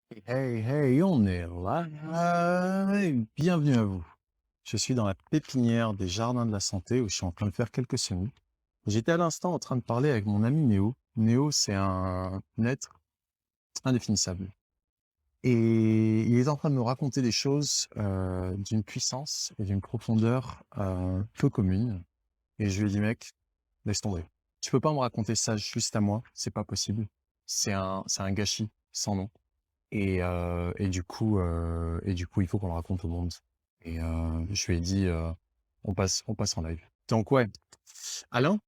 Hey, hey, on est là. Bienvenue à vous. Je suis dans la pépinière des Jardins de la Santé où je suis en train de faire quelques semis. J'étais à l'instant en train de parler avec mon ami Néo. Néo, c'est un être indéfinissable. Et il est en train de me raconter des choses d'une puissance et d'une profondeur peu communes. Et je lui ai dit, mec, laisse tomber. Tu peux pas me raconter ça juste à moi, c'est pas possible. C'est un gâchis sans nom. Et du coup, il faut qu'on le raconte au monde. Je lui ai dit, on passe en live. Donc ouais, Alain,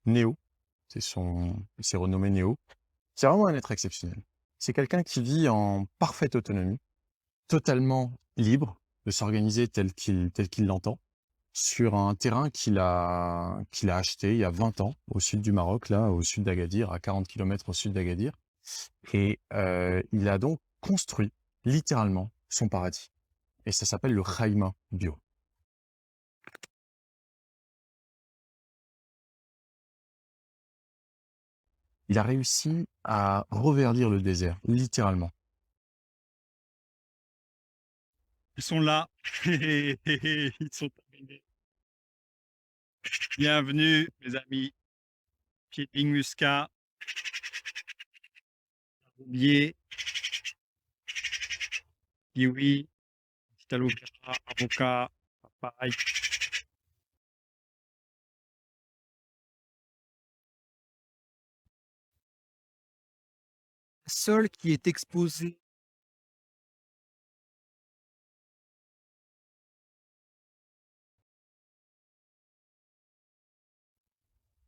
Néo, il s'est renommé Néo. C'est vraiment un être exceptionnel. C'est quelqu'un qui vit en parfaite autonomie, totalement libre de s'organiser tel qu'il l'entend, sur un terrain qu'il a acheté il y a 20 ans, au sud du Maroc, là, au sud d'Agadir, à 40 kilomètres au sud d'Agadir. Il a donc construit, littéralement, son paradis. Et ça s'appelle le Khaïma bio. Il a réussi à reverdir le désert, littéralement. Ils sont là. Ils sont terminés. Bienvenue, mes amis. Piedling Muscat, Roubier, Kiwi, Italo Pera, Avocat, Papaye. Seul qui est exposé.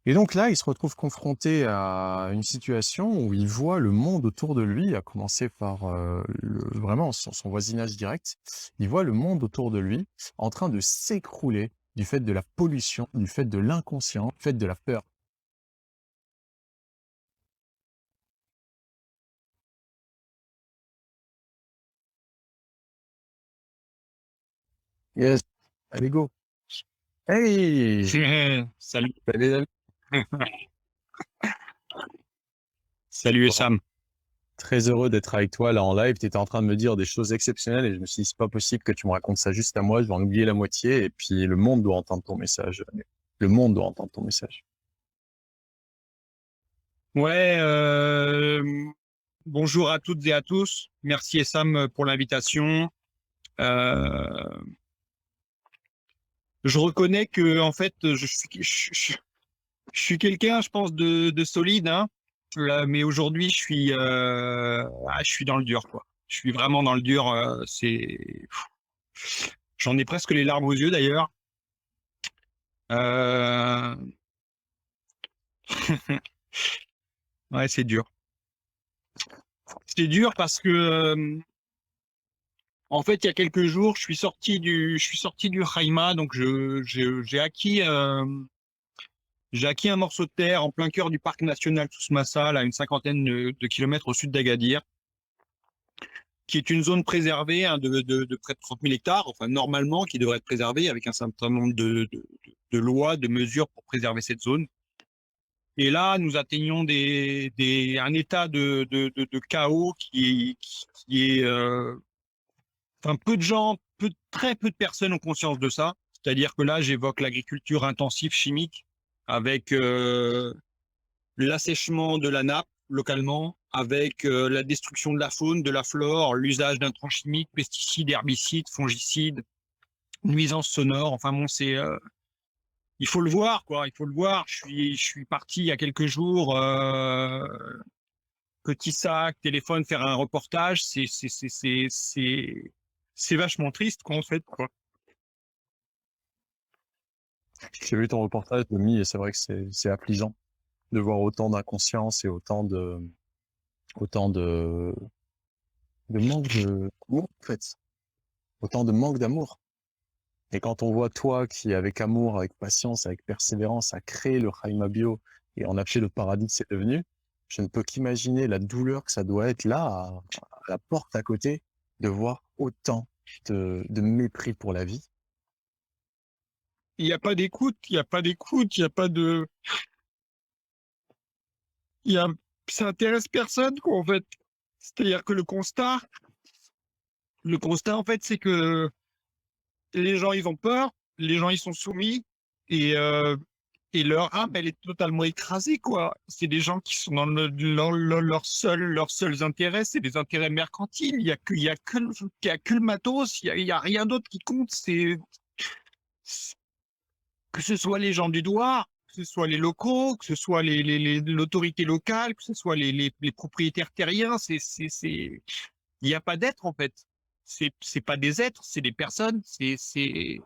Et donc là, il se retrouve confronté à une situation où il voit le monde autour de lui, à commencer par vraiment son voisinage direct. Il voit le monde autour de lui en train de s'écrouler du fait de la pollution, du fait de l'inconscient, du fait de la peur. Yes, allez go. Hey, Salut. salut les amis. Salut Bon, Sam. très heureux d'être avec toi là en live. Tu étais en train de me dire des choses exceptionnelles et je me suis dit, c'est pas possible que tu me racontes ça juste à moi. Je vais en oublier la moitié et puis le monde doit entendre ton message. Le monde doit entendre ton message. Ouais, bonjour à toutes et à tous. Merci Sam pour l'invitation. Euh, je reconnais que en fait, je suis quelqu'un, je pense, de solide, hein. Mais aujourd'hui, je suis dans le dur, quoi. Je suis vraiment dans le dur. J'en ai presque les larmes aux yeux d'ailleurs. Euh, ouais, c'est dur. C'est dur parce que, en fait, il y a quelques jours, je suis sorti du Haïma, donc j'ai acquis un morceau de terre en plein cœur du parc national Tousmassa, à une cinquantaine de kilomètres au sud d'Agadir, qui est une zone préservée, hein, de près de 30 000 hectares, enfin normalement qui devrait être préservée avec un certain nombre de lois, de mesures pour préserver cette zone. Et là, nous atteignons un état de chaos qui est, enfin, peu de gens, très peu de personnes ont conscience de ça. C'est-à-dire que là, j'évoque l'agriculture intensive chimique avec l'assèchement de la nappe localement, avec la destruction de la faune, de la flore, l'usage d'intrants chimiques, pesticides, herbicides, fongicides, nuisances sonores. Enfin bon, il faut le voir, quoi. Il faut le voir. Je suis parti il y a quelques jours, petit sac, téléphone, faire un reportage. C'est vachement triste, quoi, en fait, quoi. J'ai vu ton reportage de Mi et c'est vrai que c'est affligeant de voir autant d'inconscience et autant de manque d'amour, en fait. Autant de manque d'amour. Et quand on voit toi qui, avec amour, avec patience, avec persévérance, a créé le Haïma Bio et en a fait le paradis que c'est devenu, je ne peux qu'imaginer la douleur que ça doit être là, à la porte à côté, de voir autant de mépris pour la vie. Il n'y a pas d'écoute, il n'y a pas d'écoute, il n'y a pas de, il y a, ça intéresse personne, quoi, en fait. C'est-à-dire que le constat, en fait, c'est que les gens, ils ont peur, les gens, ils sont soumis, et leur âme, elle est totalement écrasée, quoi. C'est des gens qui sont dans leurs seuls intérêts, c'est des intérêts mercantiles. Il y a que le matos, il y a rien d'autre qui compte. Que ce soit les gens du douar, que ce soit les locaux, que ce soit l'autorité locale, que ce soit les propriétaires terriens, il n'y a pas d'être, en fait. C'est pas des êtres, c'est des personnes. C'est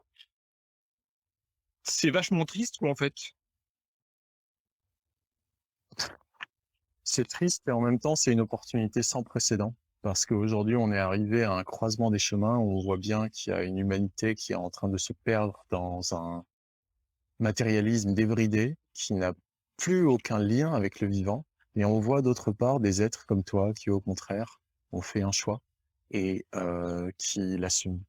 vachement triste, quoi, en fait. C'est triste et en même temps, c'est une opportunité sans précédent. Parce qu'aujourd'hui, on est arrivé à un croisement des chemins où on voit bien qu'il y a une humanité qui est en train de se perdre dans un matérialisme débridé qui n'a plus aucun lien avec le vivant. Et on voit d'autre part des êtres comme toi qui, au contraire, ont fait un choix et qui l'assument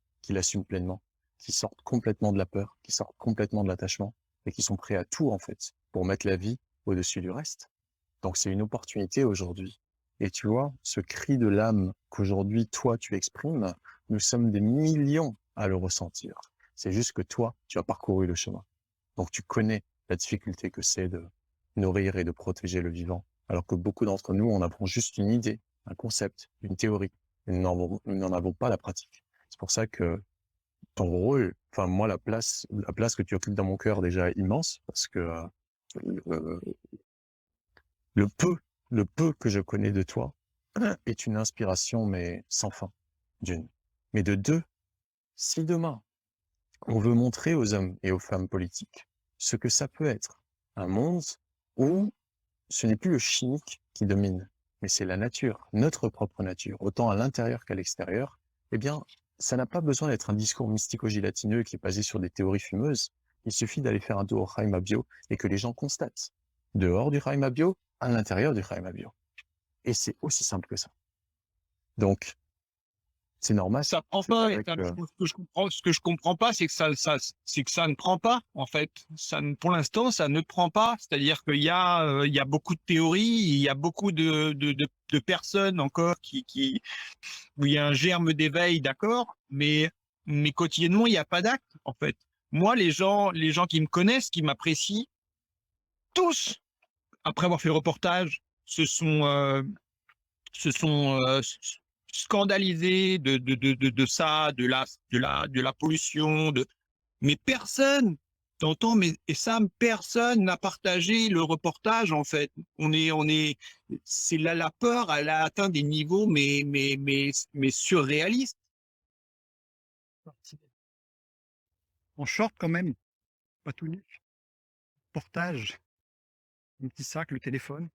pleinement, qui sortent complètement de la peur, qui sortent complètement de l'attachement et qui sont prêts à tout, en fait, pour mettre la vie au-dessus du reste. Donc c'est une opportunité aujourd'hui. Et tu vois, ce cri de l'âme qu'aujourd'hui, toi, tu exprimes, nous sommes des millions à le ressentir. C'est juste que toi, tu as parcouru le chemin. Donc tu connais la difficulté que c'est de nourrir et de protéger le vivant, alors que beaucoup d'entre nous en avons juste une idée, un concept, une théorie, et nous n'en avons pas la pratique. C'est pour ça que ton rôle, enfin moi la place que tu occupes dans mon cœur déjà est immense, parce que euh, le peu que je connais de toi est une inspiration, mais sans fin, d'une. Mais de deux, si demain on veut montrer aux hommes et aux femmes politiques ce que ça peut être, un monde où ce n'est plus le chimique qui domine, mais c'est la nature, notre propre nature, autant à l'intérieur qu'à l'extérieur, eh bien, ça n'a pas besoin d'être un discours mystico-gélatineux qui est basé sur des théories fumeuses. Il suffit d'aller faire un tour au Haïm Bio et que les gens constatent. Dehors du Haïm Bio, à l'intérieur du Haïm Bio. Et c'est aussi simple que ça. Donc, c'est normal. Ça prend pas. Ce que je comprends pas, c'est que c'est que ça ne prend pas, en fait. Pour l'instant, ça ne prend pas. C'est-à-dire il y a beaucoup de théories, il y a beaucoup de personnes encore où il y a un germe d'éveil, d'accord, mais quotidiennement, il n'y a pas d'acte, en fait. Moi, les gens qui me connaissent, qui m'apprécient, tous, après avoir fait le reportage, se sont scandalisés de ça, de la pollution, mais personne, t'entends, mais et Sam, personne n'a partagé le reportage, en fait. C'est la peur, elle a atteint des niveaux, mais surréalistes. En short, quand même, pas tout nu. Portage, un petit sac, le téléphone,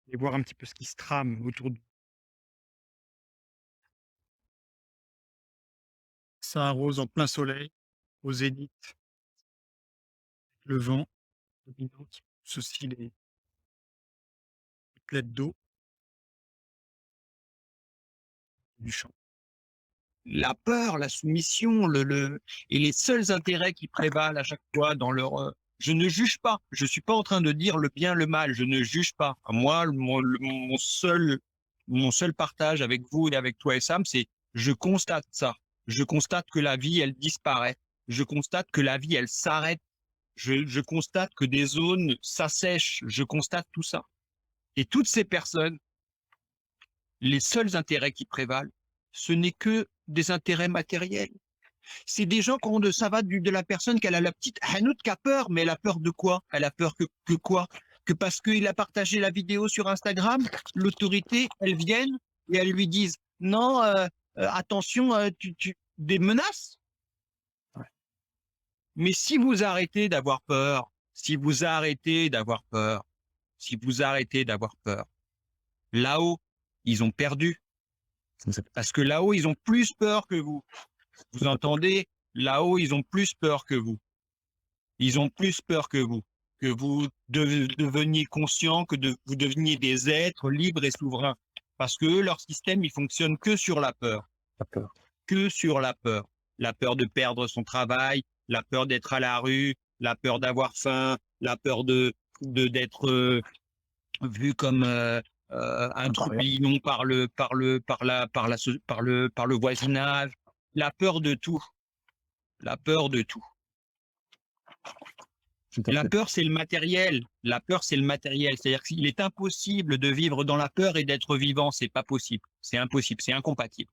et voir un petit peu ce qui se trame autour de. Ça arrose en plein soleil, au zénith, le vent, dominant qui pousse aussi les gouttelettes d'eau du champ. La peur, la soumission, et les seuls intérêts qui prévalent à chaque fois dans leur. Je ne juge pas. Je suis pas en train de dire le bien, le mal. Je ne juge pas. Moi, mon seul partage avec vous et avec toi et Sam, c'est je constate ça. Je constate que la vie, elle disparaît. Je constate que la vie, elle s'arrête. Je constate que des zones s'assèchent. Je constate tout ça. Et toutes ces personnes, les seuls intérêts qui prévalent, ce n'est que des intérêts matériels. C'est des gens qui ont ça va de la personne qu'elle a la petite Hanout qui a peur, mais elle a peur de quoi? Elle a peur que quoi? Que parce qu'il a partagé la vidéo sur Instagram, l'autorité, elle vienne et elle lui dise non, attention, des menaces. Ouais. Mais si vous arrêtez d'avoir peur, si vous arrêtez d'avoir peur, si vous arrêtez d'avoir peur, là-haut, ils ont perdu. Parce que là-haut, ils ont plus peur que vous. Vous entendez? Là-haut, ils ont plus peur que vous. Ils ont plus peur que vous. Que vous deveniez conscient, vous deveniez des êtres libres et souverains. Parce que leur système, il fonctionne que sur la peur. La peur. Que sur la peur. La peur de perdre son travail, la peur d'être à la rue, la peur d'avoir faim, la peur d'être vu comme un Incroyable. trublion par le voisinage, la peur de tout, la peur de tout. Tout à La fait. peur, c'est le matériel. La peur, c'est le matériel. C'est-à-dire qu'il est impossible de vivre dans la peur et d'être vivant. C'est pas possible. C'est impossible. C'est incompatible.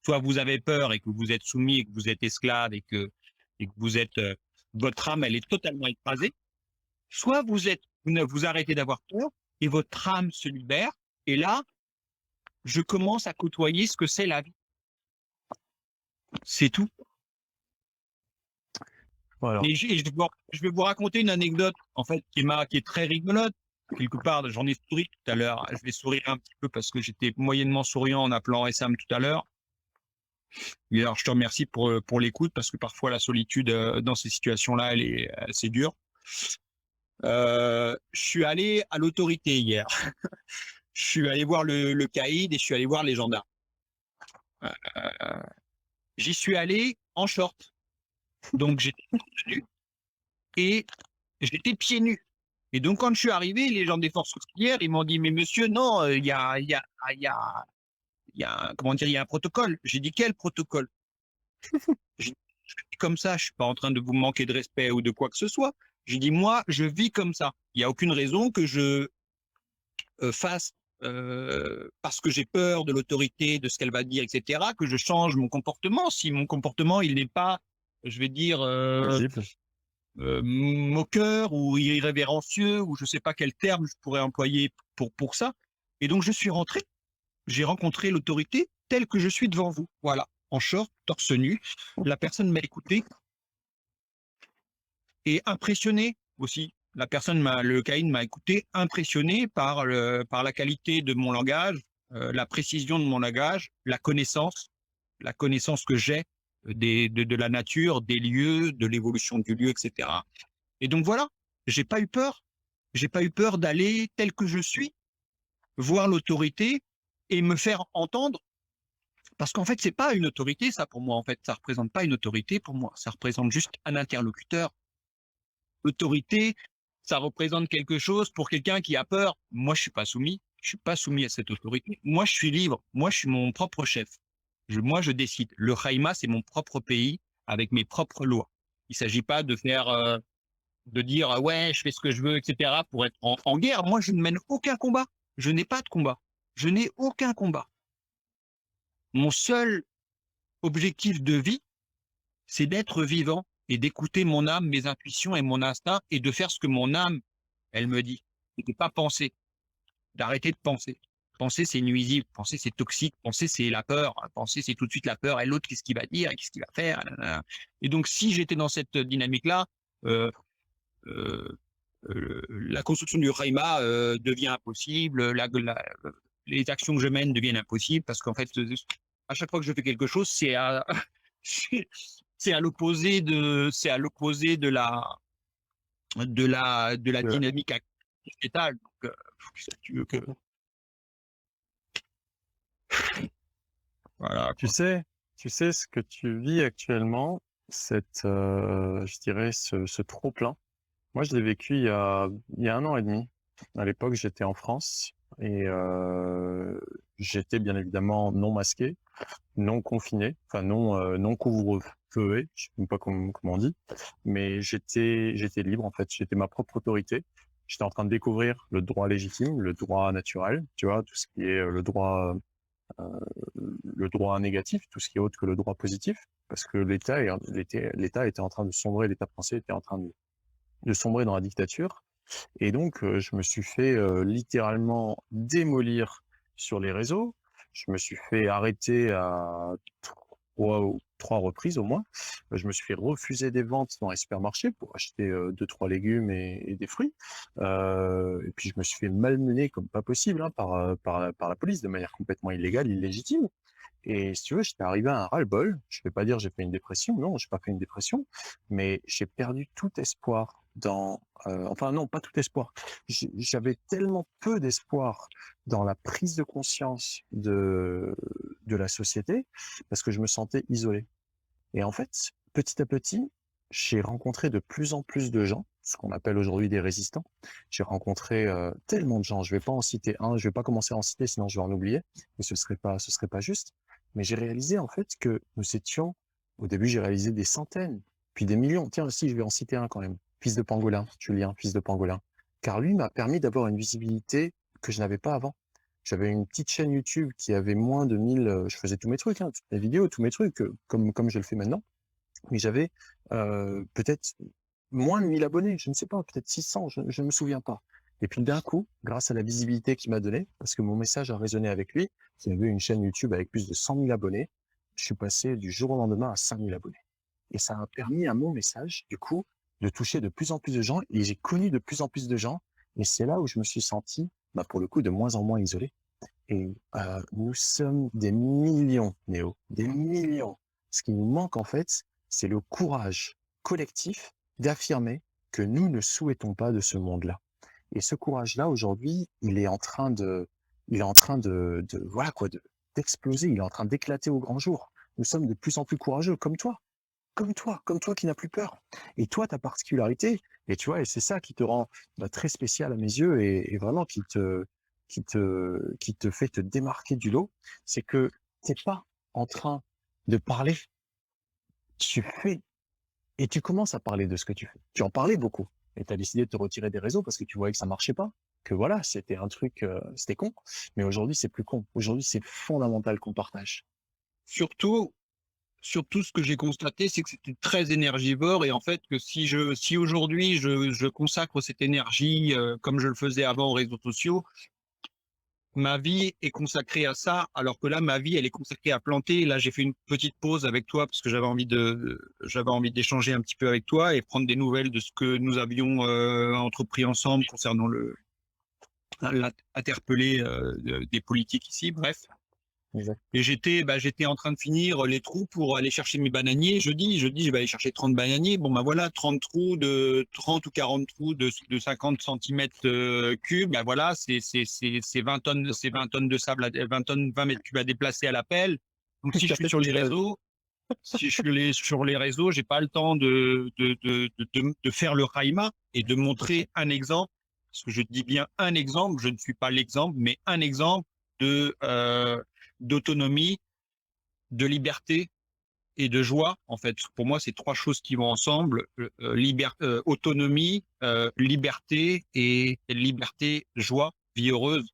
Soit vous avez peur et que vous êtes soumis et que vous êtes esclave et que vous êtes, votre âme, elle est totalement écrasée. Soit vous arrêtez d'avoir peur et votre âme se libère. Et là, je commence à côtoyer ce que c'est la vie. C'est tout. Voilà. Et je vais vous raconter une anecdote, en fait, qui est très rigolote. Quelque part, j'en ai souri tout à l'heure. Je vais sourire un petit peu parce que j'étais moyennement souriant en appelant Sam tout à l'heure. Et alors, je te remercie pour l'écoute parce que parfois la solitude dans ces situations-là, elle est assez dure. Je suis allé à l'autorité hier. Je suis allé voir le caïd et je suis allé voir les gendarmes. J'y suis allé en short. Donc, j'étais nu et j'étais pieds nus. Et donc, quand je suis arrivé, les gens des forces auxiliaires, ils m'ont dit, mais monsieur, non, comment dire, il y a un protocole. J'ai dit, quel protocole? J'ai dit, comme ça, je suis pas en train de vous manquer de respect ou de quoi que ce soit. J'ai dit, moi, je vis comme ça. Il n'y a aucune raison que je fasse, parce que j'ai peur de l'autorité, de ce qu'elle va dire, etc., que je change mon comportement. Si mon comportement, il n'est pas, je vais dire, Logique. moqueur ou irrévérencieux, ou je sais pas quel terme je pourrais employer pour ça. Et donc, je suis rentré, j'ai rencontré l'autorité telle que je suis devant vous. Voilà, en short, torse nu. La personne m'a écouté et impressionné aussi. Le caïd m'a écouté, impressionné par la qualité de mon langage, la précision de mon langage, la connaissance que j'ai de la nature, des lieux, de l'évolution du lieu, etc. Et donc voilà, j'ai pas eu peur. J'ai pas eu peur d'aller tel que je suis, voir l'autorité et me faire entendre. Parce qu'en fait, c'est pas une autorité, ça, pour moi. En fait, ça représente pas une autorité pour moi. Ça représente juste un interlocuteur. L'autorité, ça représente quelque chose pour quelqu'un qui a peur. Moi, je suis pas soumis. Je suis pas soumis à cette autorité. Moi, je suis libre. Moi, je suis mon propre chef. Moi, je décide. Le Khaïma, c'est mon propre pays avec mes propres lois. Il s'agit pas de faire, de dire ouais, je fais ce que je veux, etc. pour être en guerre. Moi, je ne mène aucun combat. Je n'ai pas de combat. Je n'ai aucun combat. Mon seul objectif de vie, c'est d'être vivant et d'écouter mon âme, mes intuitions et mon instinct et de faire ce que mon âme, elle me dit. Et de pas penser, d'arrêter de penser. Penser, c'est nuisible. Penser, c'est toxique. Penser, c'est la peur. Penser, c'est tout de suite la peur. Et l'autre, qu'est-ce qu'il va dire? Qu'est-ce qu'il va faire? Et donc, si j'étais dans cette dynamique-là, euh, euh, la construction du Khaïma devient impossible. Les actions que je mène deviennent impossibles parce qu'en fait, à chaque fois que je fais quelque chose, c'est à l'opposé de la Euh, dynamique sociétale. Donc, tu veux que voilà Tu quoi. sais, tu sais ce que tu vis actuellement, je dirais, ce trop-plein. Moi, je l'ai vécu il y a 1 an et demi. À l'époque, j'étais en France et j'étais bien évidemment non masqué, non confiné, enfin non couvre-feué, je sais même pas comment on dit, mais j'étais libre en fait, j'étais ma propre autorité. J'étais en train de découvrir le droit légitime, le droit naturel, tu vois, tout ce qui est euh, le droit négatif, tout ce qui est autre que le droit positif, parce que l'État était en train de sombrer, l'État français était en train de sombrer dans la dictature. Et donc, je me suis fait littéralement démolir sur les réseaux. Je me suis fait arrêter à 3 reprises au moins. Je me suis fait refuser des ventes dans les supermarchés pour acheter 2, 3 légumes et des fruits. Et puis, je me suis fait malmener comme pas possible hein, par la police de manière complètement illégale, illégitime. Et si tu veux, j'étais arrivé à un ras-le-bol. Je vais pas dire j'ai fait une dépression, non, j'ai pas fait une dépression, mais j'ai perdu tout espoir enfin non, pas tout espoir. J'avais tellement peu d'espoir dans la prise de conscience de la société parce que je me sentais isolé. Et en fait, petit à petit, j'ai rencontré de plus en plus de gens ce qu'on appelle aujourd'hui des résistants. J'ai rencontré tellement de gens. Je vais pas en citer un, je vais pas commencer à en citer, sinon je vais en oublier. Mais ce serait pas juste. Mais j'ai réalisé en fait que nous étions, au début j'ai réalisé des centaines, puis des millions. Tiens, aussi, je vais en citer un quand même. Fils de Pangolin, Julien, fils de Pangolin. Car lui m'a permis d'avoir une visibilité que je n'avais pas avant. J'avais une petite chaîne YouTube qui avait moins de 1000, je faisais tous mes trucs, hein, toutes mes vidéos, tous mes trucs, comme je le fais maintenant. Mais j'avais peut-être moins de 1000 abonnés, je ne sais pas, peut-être 600, je ne me souviens pas. Et puis d'un coup, grâce à la visibilité qu'il m'a donnée, parce que mon message a résonné avec lui, qui avait une chaîne YouTube avec plus de 100 000 abonnés, je suis passé du jour au lendemain à 5 000 abonnés. Et ça a permis à mon message, du coup, de toucher de plus en plus de gens, et j'ai connu de plus en plus de gens, et c'est là où je me suis senti, pour le coup, de moins en moins isolé. Et nous sommes des millions, Néo, des millions. Ce qui nous manque, en fait, c'est le courage collectif d'affirmer que nous ne souhaitons pas de ce monde-là. Et ce courage-là, aujourd'hui, voilà quoi, d'exploser, il est en train d'éclater au grand jour. Nous sommes de plus en plus courageux, comme toi qui n'as plus peur. Et toi, ta particularité, et tu vois, et c'est ça qui te rend très spécial à mes yeux et vraiment qui te fait te démarquer du lot, c'est que tu n'es pas en train de parler, tu fais et tu commences à parler de ce que tu fais. Tu en parlais beaucoup et tu as décidé de te retirer des réseaux parce que tu voyais que ça marchait pas, que voilà, c'était un truc, c'était con. Mais aujourd'hui, c'est plus con. Aujourd'hui, c'est fondamental qu'on partage. Surtout, surtout, ce que j'ai constaté, c'est que c'était très énergivore et en fait que si aujourd'hui je consacre cette énergie comme je le faisais avant aux réseaux sociaux, ma vie est consacrée à ça, alors que là, ma vie, elle est consacrée à planter. Là, j'ai fait une petite pause avec toi parce que j'avais envie d'échanger un petit peu avec toi et prendre des nouvelles de ce que nous avions entrepris ensemble concernant l'interpellé des politiques ici. Bref. Exact. Et j'étais en train de finir les trous pour aller chercher mes bananiers. Je dis, je vais aller chercher 30 bananiers. Bon, voilà, 30 trous de 30 ou 40 trous de 50 cm cubes. Voilà, c'est 20 tonnes, c'est 20 tonnes de sable, 20 mètres cubes à déplacer à la pelle. Donc, si je suis sur les réseaux, sur les réseaux, j'ai pas le temps de faire le Raïma et de montrer un exemple. Parce que je dis bien un exemple, je ne suis pas l'exemple, mais un exemple de, d'autonomie, de liberté et de joie. En fait, pour moi, c'est trois choses qui vont ensemble. Autonomie, liberté et liberté, joie, vie heureuse.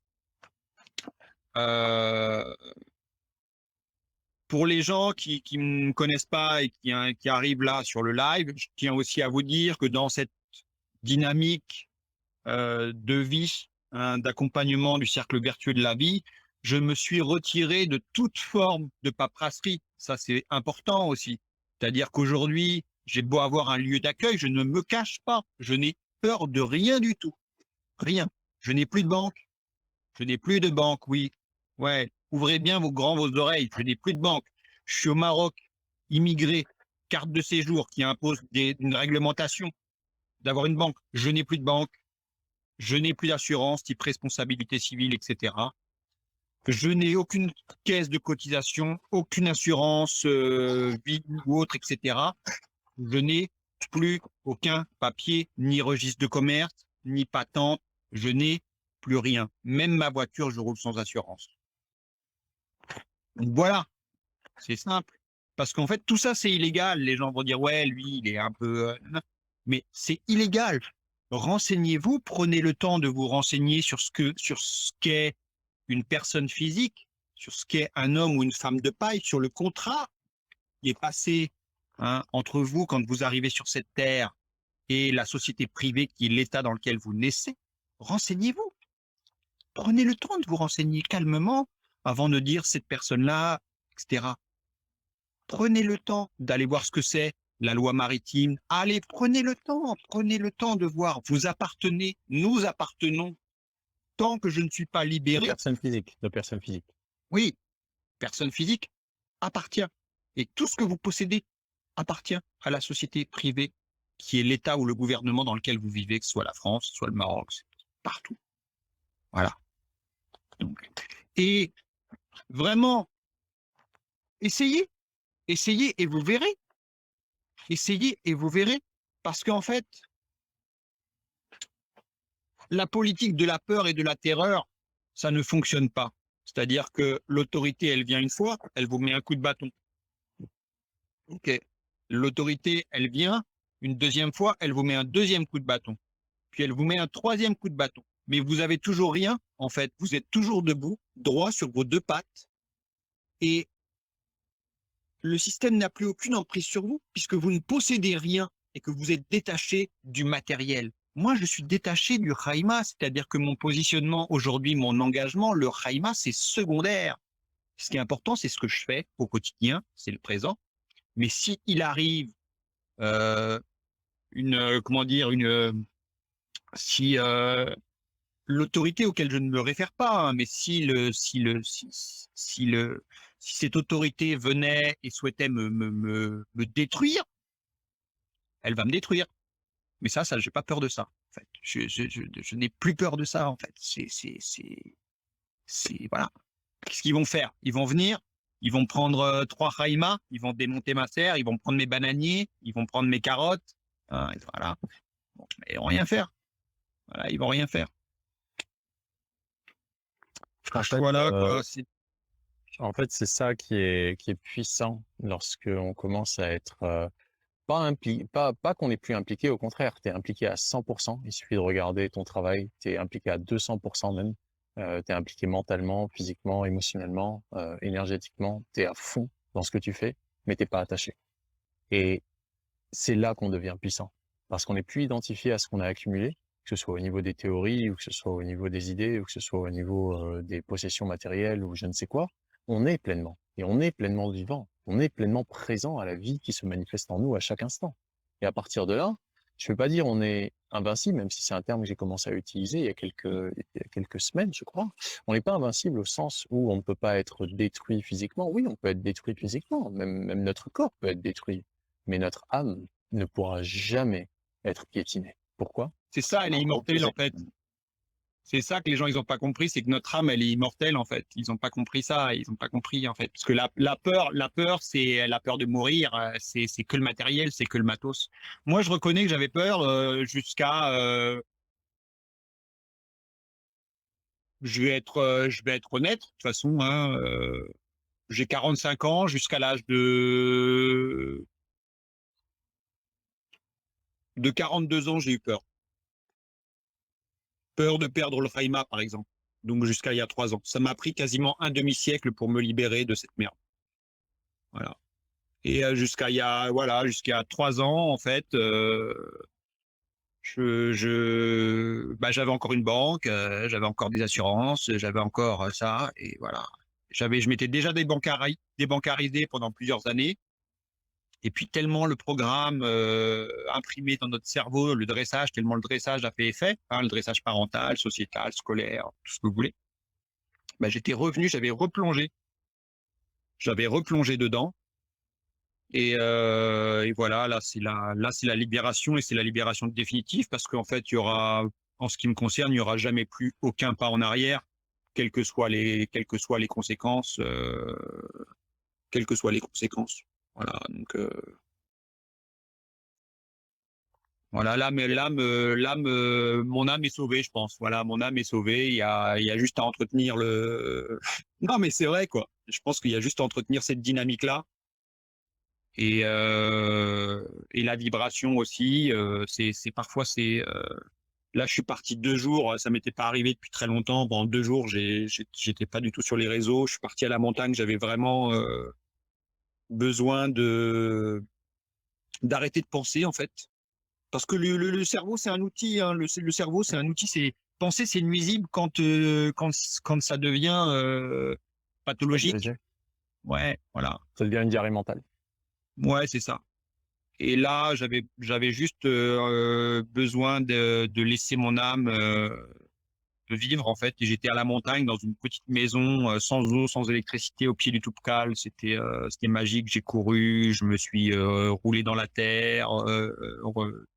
Pour les gens qui ne me connaissent pas et qui arrivent là sur le live, je tiens aussi à vous dire que dans cette dynamique de vie, d'accompagnement du cercle vertueux de la vie, je me suis retiré de toute forme de paperasserie. Ça, c'est important aussi. C'est-à-dire qu'aujourd'hui, j'ai beau avoir un lieu d'accueil, je ne me cache pas. Je n'ai peur de rien du tout. Rien. Je n'ai plus de banque. Je n'ai plus de banque, oui. Ouais. Ouvrez bien vos oreilles. Je n'ai plus de banque. Je suis au Maroc, immigré, carte de séjour qui impose une réglementation d'avoir une banque. Je n'ai plus de banque. Je n'ai plus d'assurance type responsabilité civile, etc. Je n'ai aucune caisse de cotisation, aucune assurance vie ou autre, etc. Je n'ai plus aucun papier, ni registre de commerce, ni patente. Je n'ai plus rien. Même ma voiture, je roule sans assurance. Donc voilà, c'est simple. Parce qu'en fait, tout ça, c'est illégal. Les gens vont dire, ouais, lui, il est un peu... mais c'est illégal. Renseignez-vous, prenez le temps de vous renseigner sur ce qu'est une personne physique, sur ce qu'est un homme ou une femme de paille, sur le contrat qui est passé entre vous quand vous arrivez sur cette terre et la société privée qui est l'état dans lequel vous naissez. Renseignez-vous. Prenez le temps de vous renseigner calmement avant de dire cette personne-là, etc. Prenez le temps d'aller voir ce que c'est la loi maritime. Allez, prenez le temps de voir. Vous appartenez, nous appartenons. Tant que je ne suis pas libéré. De personne physique. Oui, personne physique appartient. Et tout ce que vous possédez appartient à la société privée qui est l'État ou le gouvernement dans lequel vous vivez, que ce soit la France, soit le Maroc, partout. Voilà. Donc, et vraiment, essayez et vous verrez. Essayez et vous verrez. Parce qu'en fait, la politique de la peur et de la terreur, ça ne fonctionne pas. C'est-à-dire que l'autorité, elle vient une fois, elle vous met un coup de bâton. OK. L'autorité, elle vient une deuxième fois, elle vous met un deuxième coup de bâton. Puis elle vous met un troisième coup de bâton. Mais vous avez toujours rien, en fait. Vous êtes toujours debout, droit sur vos deux pattes. Et le système n'a plus aucune emprise sur vous, puisque vous ne possédez rien et que vous êtes détaché du matériel. Moi, je suis détaché du Haïma, c'est-à-dire que mon positionnement aujourd'hui, mon engagement, le Haïma, c'est secondaire. Ce qui est important, c'est ce que je fais au quotidien, c'est le présent. Mais si il arrive si l'autorité auquel je ne me réfère pas, hein, mais si cette autorité venait et souhaitait me détruire, elle va me détruire. Mais ça, j'ai pas peur de ça. En fait, je n'ai plus peur de ça. En fait, voilà. Qu'est-ce qu'ils vont faire? Ils vont venir, ils vont prendre 3 Haïma, ils vont démonter ma serre, ils vont prendre mes bananiers, ils vont prendre mes carottes. Hein, voilà. Bon, ils vont rien faire. Voilà, ils vont rien faire. En fait, Voilà, euh, quoi. en fait, c'est ça qui est puissant lorsqu'on commence à être pas qu'on n'est plus impliqué, au contraire, tu es impliqué à 100%. Il suffit de regarder ton travail, tu es impliqué à 200% même. Tu es impliqué mentalement, physiquement, émotionnellement, énergétiquement. Tu es à fond dans ce que tu fais, mais t'es pas attaché. Et c'est là qu'on devient puissant. Parce qu'on n'est plus identifié à ce qu'on a accumulé, que ce soit au niveau des théories, ou que ce soit au niveau des idées, ou que ce soit au niveau des possessions matérielles, ou je ne sais quoi. On est pleinement. Et on est pleinement vivant. On est pleinement présent à la vie qui se manifeste en nous à chaque instant. Et à partir de là, je ne veux pas dire on est invincible, même si c'est un terme que j'ai commencé à utiliser il y a quelques semaines, je crois. On n'est pas invincible au sens où on ne peut pas être détruit physiquement. Oui, on peut être détruit physiquement. Même notre corps peut être détruit. Mais notre âme ne pourra jamais être piétinée. Pourquoi? C'est ça, elle est immortelle, en fait. C'est ça que les gens, ils ont pas compris, c'est que notre âme, elle est immortelle, en fait. Ils ont pas compris ça, ils ont pas compris, en fait. Parce que la peur, c'est la peur de mourir, c'est que le matériel, c'est que le matos. Moi, je reconnais que j'avais peur je vais être honnête, de toute façon, hein, j'ai 45 ans, jusqu'à l'âge de 42 ans, j'ai eu peur. Peur de perdre le Haïma, par exemple. Donc, jusqu'à il y a 3 ans. Ça m'a pris quasiment un demi-siècle pour me libérer de cette merde. Voilà. Et jusqu'à 3 ans, en fait, j'avais encore une banque, j'avais encore des assurances, j'avais encore ça, et voilà. Je m'étais déjà débancarisé pendant plusieurs années. Et puis tellement le programme imprimé dans notre cerveau, tellement le dressage a fait effet, hein, le dressage parental, sociétal, scolaire, tout ce que vous voulez. J'avais replongé dedans. Et voilà, là c'est la libération, et c'est la libération définitive, parce qu'en fait en ce qui me concerne, il n'y aura jamais plus aucun pas en arrière, quelles que soient les conséquences, quelles que soient les conséquences. Voilà, donc voilà, mon âme est sauvée, je pense. Voilà, mon âme est sauvée. Il y a juste à entretenir non, mais c'est vrai, quoi. Je pense qu'il y a juste à entretenir cette dynamique-là. Et la vibration aussi, là je suis parti 2 jours, ça m'était pas arrivé depuis très longtemps. Pendant 2 jours, j'étais pas du tout sur les réseaux, je suis parti à la montagne, j'avais vraiment besoin d'arrêter de penser, en fait, parce que le cerveau c'est un outil, hein, le cerveau c'est un outil, c'est penser, c'est nuisible quand ça devient pathologique. Ouais, voilà. Ça devient une diarrhée mentale. Ouais, c'est ça. Et là, j'avais juste besoin de laisser mon âme vivre, en fait. Et j'étais à la montagne, dans une petite maison, sans eau, sans électricité, au pied du Toubkal. C'était magique. J'ai couru, je me suis roulé dans la terre,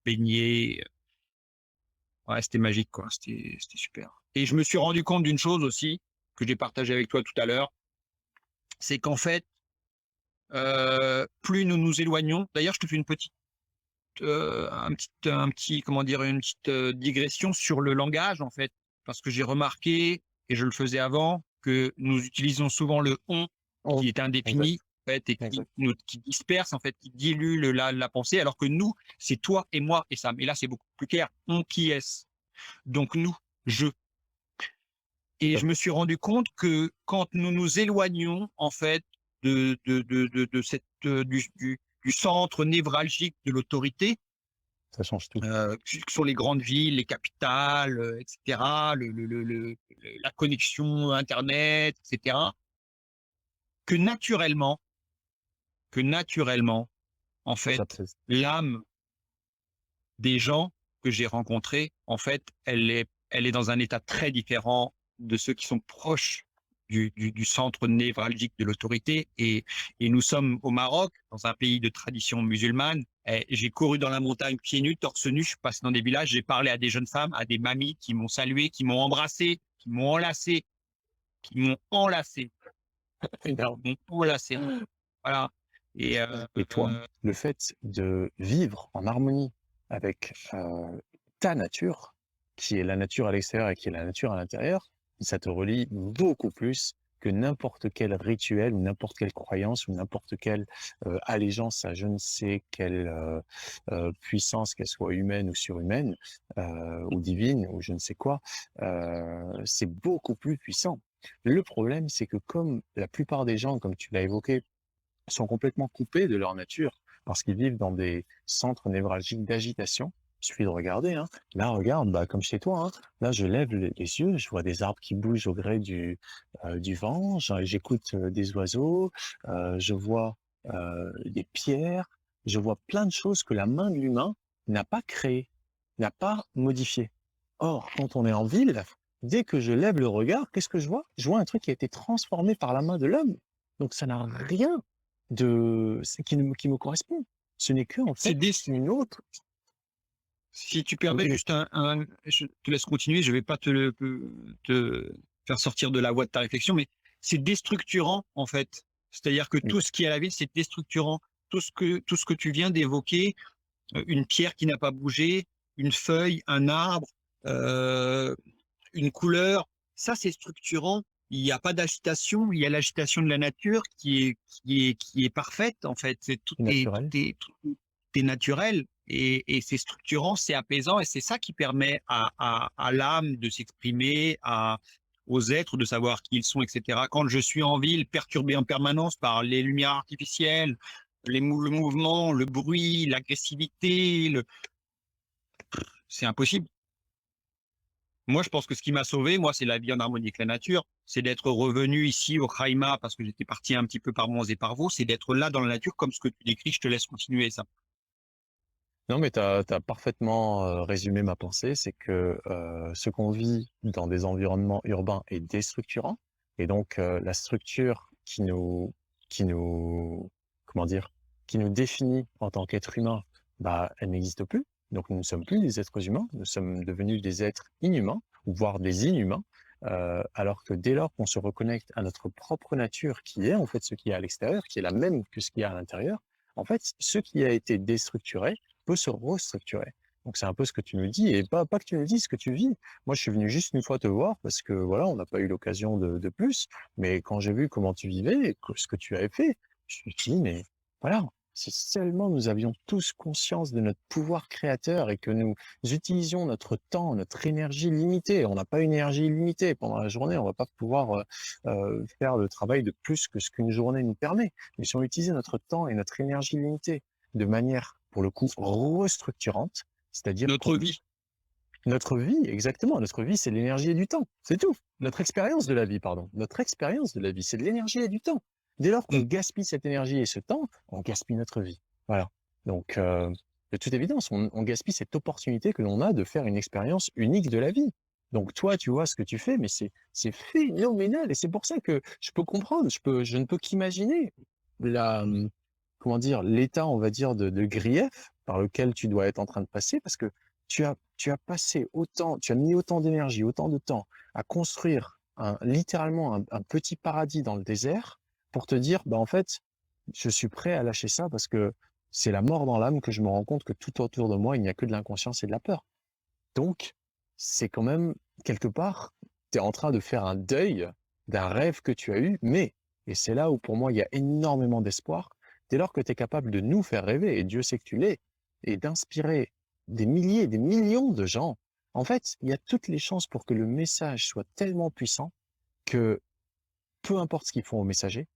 baigné. Ouais, c'était magique, quoi. C'était super. Et je me suis rendu compte d'une chose aussi, que j'ai partagé avec toi tout à l'heure, c'est qu'en fait, plus nous nous éloignons. D'ailleurs, je te fais une petite comment dire, une petite digression sur le langage en fait, parce que j'ai remarqué et je le faisais avant que nous utilisons souvent le on On qui est exact, indéfini en fait et exact. qui disperse en fait, qui dilue la pensée, alors que nous c'est toi et moi et ça. Mais là c'est beaucoup plus clair. On qui est-ce? Donc nous, je. Et Tout à je me fait. suis rendu compte que quand nous nous éloignons en fait de cette du centre névralgique de l'autorité, Ça change tout. que sont les grandes villes, les capitales, et cetera, la connexion internet, et cetera, que naturellement que naturellement, en fait, J'apprécie. l'âme des gens que j'ai rencontrés, en fait, elle est dans un état très différent de ceux qui sont proches du centre névralgique de l'autorité. Et nous sommes au Maroc, dans un pays de tradition musulmane. Et j'ai couru dans la montagne pieds nus, torse nu. Je suis passé dans des villages. J'ai parlé à des jeunes femmes, à des mamies qui m'ont salué, qui m'ont embrassé, qui m'ont enlacé, qui m'ont enlacé, Énorme. m'ont enlacé. Voilà. Et Et toi, le fait de vivre en harmonie avec, ta nature, qui est la nature à l'extérieur et qui est la nature à l'intérieur, ça te relie beaucoup plus que n'importe quel rituel ou n'importe quelle croyance ou n'importe quelle, allégeance à je ne sais quelle, puissance, qu'elle soit humaine ou surhumaine, ou divine ou je ne sais quoi. C'est beaucoup plus puissant. Le problème, c'est que comme la plupart des gens, comme tu l'as évoqué, sont complètement coupés de leur nature parce qu'ils vivent dans des centres névralgiques d'agitation. Il suffit de regarder, hein. Là, regarde, bah, comme chez toi, hein. Là, je lève les yeux, je vois des arbres qui bougent au gré du vent, j'écoute des oiseaux, je vois des pierres, je vois plein de choses que la main de l'humain n'a pas créées, n'a pas modifiées. Or, quand on est en ville, dès que je lève le regard, qu'est-ce que je vois? Je vois un truc qui a été transformé par la main de l'homme. Donc ça n'a rien qui me correspond. Ce n'est que en c'est fait des une autre. Si tu permets Oui, juste je te laisse continuer, je vais pas te faire sortir de la voie de ta réflexion, mais c'est déstructurant en fait. C'est-à-dire que oui, tout ce qui est à la ville, c'est déstructurant. Tout ce que tu viens d'évoquer, une pierre qui n'a pas bougé, une feuille, un arbre, euh, une couleur, ça c'est structurant. Il n'y a pas d'agitation, il y a l'agitation de la nature qui est parfaite en fait. C'est c'est naturel. tout est naturel et c'est structurant, c'est apaisant et c'est ça qui permet à l'âme de s'exprimer, aux êtres de savoir qui ils sont, etc. Quand je suis en ville, perturbé en permanence par les lumières artificielles, le mouvement, le bruit, l'agressivité, c'est impossible. Moi, je pense que ce qui m'a sauvé, moi, c'est la vie en harmonie avec la nature. C'est d'être revenu ici au Khaïma parce que j'étais parti un petit peu par Mons et par Vaux. C'est d'être là dans la nature comme ce que tu décris. Je te laisse continuer ça. Non, mais tu as parfaitement résumé ma pensée, c'est que ce qu'on vit dans des environnements urbains est déstructurant, et donc la structure qui nous, comment dire, qui nous définit en tant qu'être humain, bah, elle n'existe plus. Donc nous ne sommes plus des êtres humains, nous sommes devenus des êtres inhumains, voire des inhumains, alors que dès lors qu'on se reconnecte à notre propre nature, qui est en fait ce qui est à l'extérieur, qui est la même que ce qui est à l'intérieur, en fait, ce qui a été déstructuré peut se restructurer. Donc c'est un peu ce que tu nous dis, et pas que tu nous dis ce que tu vis. Moi, je suis venu juste une fois te voir parce que voilà, on n'a pas eu l'occasion de plus. Mais quand j'ai vu comment tu vivais et ce que tu avais fait, je me suis dit, mais voilà, si seulement nous avions tous conscience de notre pouvoir créateur et que nous utilisions notre temps, notre énergie limitée. On n'a pas une énergie illimitée. Pendant la journée, on va pas pouvoir faire le travail de plus que ce qu'une journée nous permet. Mais si on utilisait notre temps et notre énergie limitée de manière, pour le coup, restructurante, c'est-à-dire Notre qu'on vie. notre vie, exactement, notre vie, c'est l'énergie et du temps, c'est tout. Notre expérience de la vie, pardon. Notre expérience de la vie, c'est de l'énergie et du temps. Dès lors qu'on Mm. gaspille cette énergie et ce temps, on gaspille notre vie. Voilà. Donc, de toute évidence, on gaspille cette opportunité que l'on a de faire une expérience unique de la vie. Donc, toi, tu vois ce que tu fais, mais c'est phénoménal. Et c'est pour ça que je peux comprendre, je ne peux qu'imaginer la, comment dire, l'état, on va dire, de grief par lequel tu dois être en train de passer, parce que tu as passé autant, tu as mis autant d'énergie, autant de temps à construire littéralement un petit paradis dans le désert pour te dire, bah, en fait, je suis prêt à lâcher ça parce que c'est la mort dans l'âme que je me rends compte que tout autour de moi, il n'y a que de l'inconscience et de la peur. Donc, c'est quand même, quelque part, tu es en train de faire un deuil d'un rêve que tu as eu, mais, et c'est là où pour moi il y a énormément d'espoir, dès lors que tu es capable de nous faire rêver, et Dieu sait que tu l'es, et d'inspirer des milliers, des millions de gens, en fait, il y a toutes les chances pour que le message soit tellement puissant que peu importe ce qu'ils font au messager,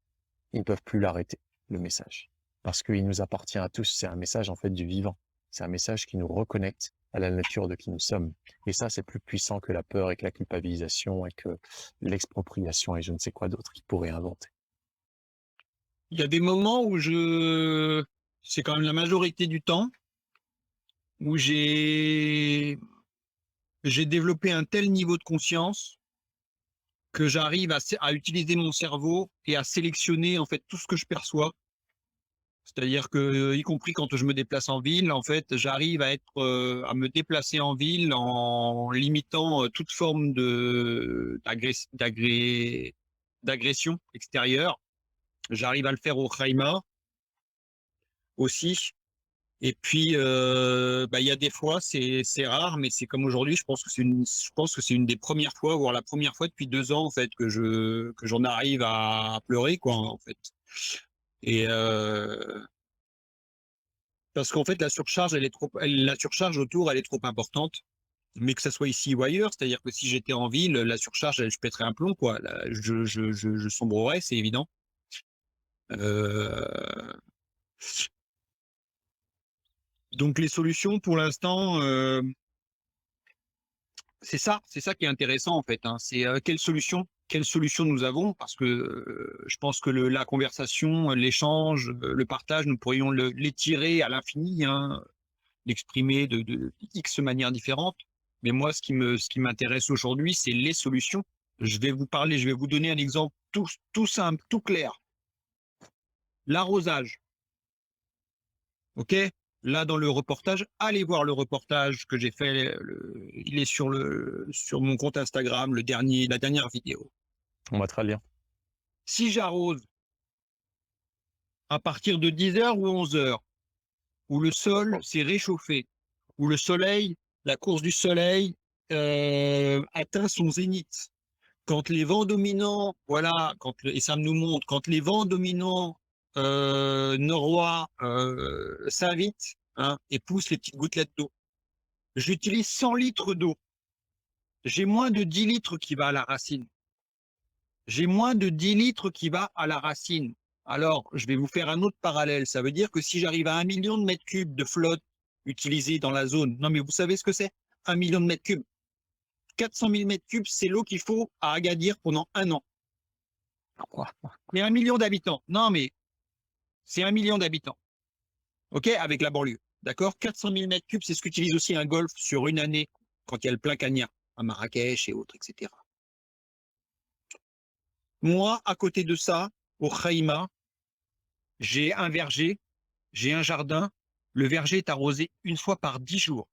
ils ne peuvent plus l'arrêter, le message. Parce qu'il nous appartient à tous, c'est un message en fait du vivant. C'est un message qui nous reconnecte à la nature de qui nous sommes. Et ça, c'est plus puissant que la peur et que la culpabilisation et que l'expropriation et je ne sais quoi d'autre qu'ils pourraient inventer. Il y a des moments où c'est quand même la majorité du temps, où j'ai développé un tel niveau de conscience que j'arrive à utiliser mon cerveau et à sélectionner en fait tout ce que je perçois. C'est-à-dire que, y compris quand je me déplace en ville, en fait, j'arrive à me déplacer en ville en limitant toute forme d'agression extérieure. J'arrive à le faire au Khaïma aussi. Et puis, il y a des fois, c'est rare, mais c'est comme aujourd'hui. Je pense que c'est une des premières fois, voire la première fois depuis 2 ans, en fait, que j'en arrive à pleurer, quoi, en fait. Et parce qu'en fait, la surcharge autour, elle est trop importante. Mais que ça soit ici ou ailleurs, c'est-à-dire que si j'étais en ville, la surcharge, je pèterais un plomb, quoi. Là, je sombrerais, c'est évident. Euh, donc les solutions, pour l'instant, c'est ça qui est intéressant en fait. Hein. C'est quelle solution nous avons, parce que je pense que la conversation, l'échange, le partage, nous pourrions l'étirer à l'infini, hein, l'exprimer de X manières différentes. Mais moi, ce qui m'intéresse aujourd'hui, c'est les solutions. Je vais vous donner un exemple tout simple, tout clair. L'arrosage. OK? Là, dans le reportage, allez voir le reportage que j'ai fait. Il est sur mon compte Instagram, la dernière vidéo. On mettra le lien. Si j'arrose à partir de 10h ou 11h, où le sol s'est réchauffé, où le soleil, la course du soleil atteint son zénith, quand les vents dominants, voilà, et ça nous montre, quand les vents dominants norois s'invitent, hein, et poussent les petites gouttelettes d'eau, j'utilise 100 litres d'eau. J'ai moins de 10 litres qui va à la racine. J'ai moins de 10 litres qui va à la racine. Alors, je vais vous faire un autre parallèle. Ça veut dire que si j'arrive à 1 million de mètres cubes de flotte utilisée dans la zone, non mais vous savez ce que c'est? 1 million de mètres cubes. 400 000 mètres cubes, c'est l'eau qu'il faut à Agadir pendant 1 an. Pourquoi? Mais 1 million d'habitants. Non mais, c'est 1 million d'habitants. OK? Avec la banlieue. D'accord? 400 000 mètres cubes, c'est ce qu'utilise aussi un golf sur une année, quand il y a le plein cagnard, à Marrakech et autres, etc. Moi, à côté de ça, au Khaïma, j'ai un verger, j'ai un jardin. Le verger est arrosé 1 fois par 10 jours.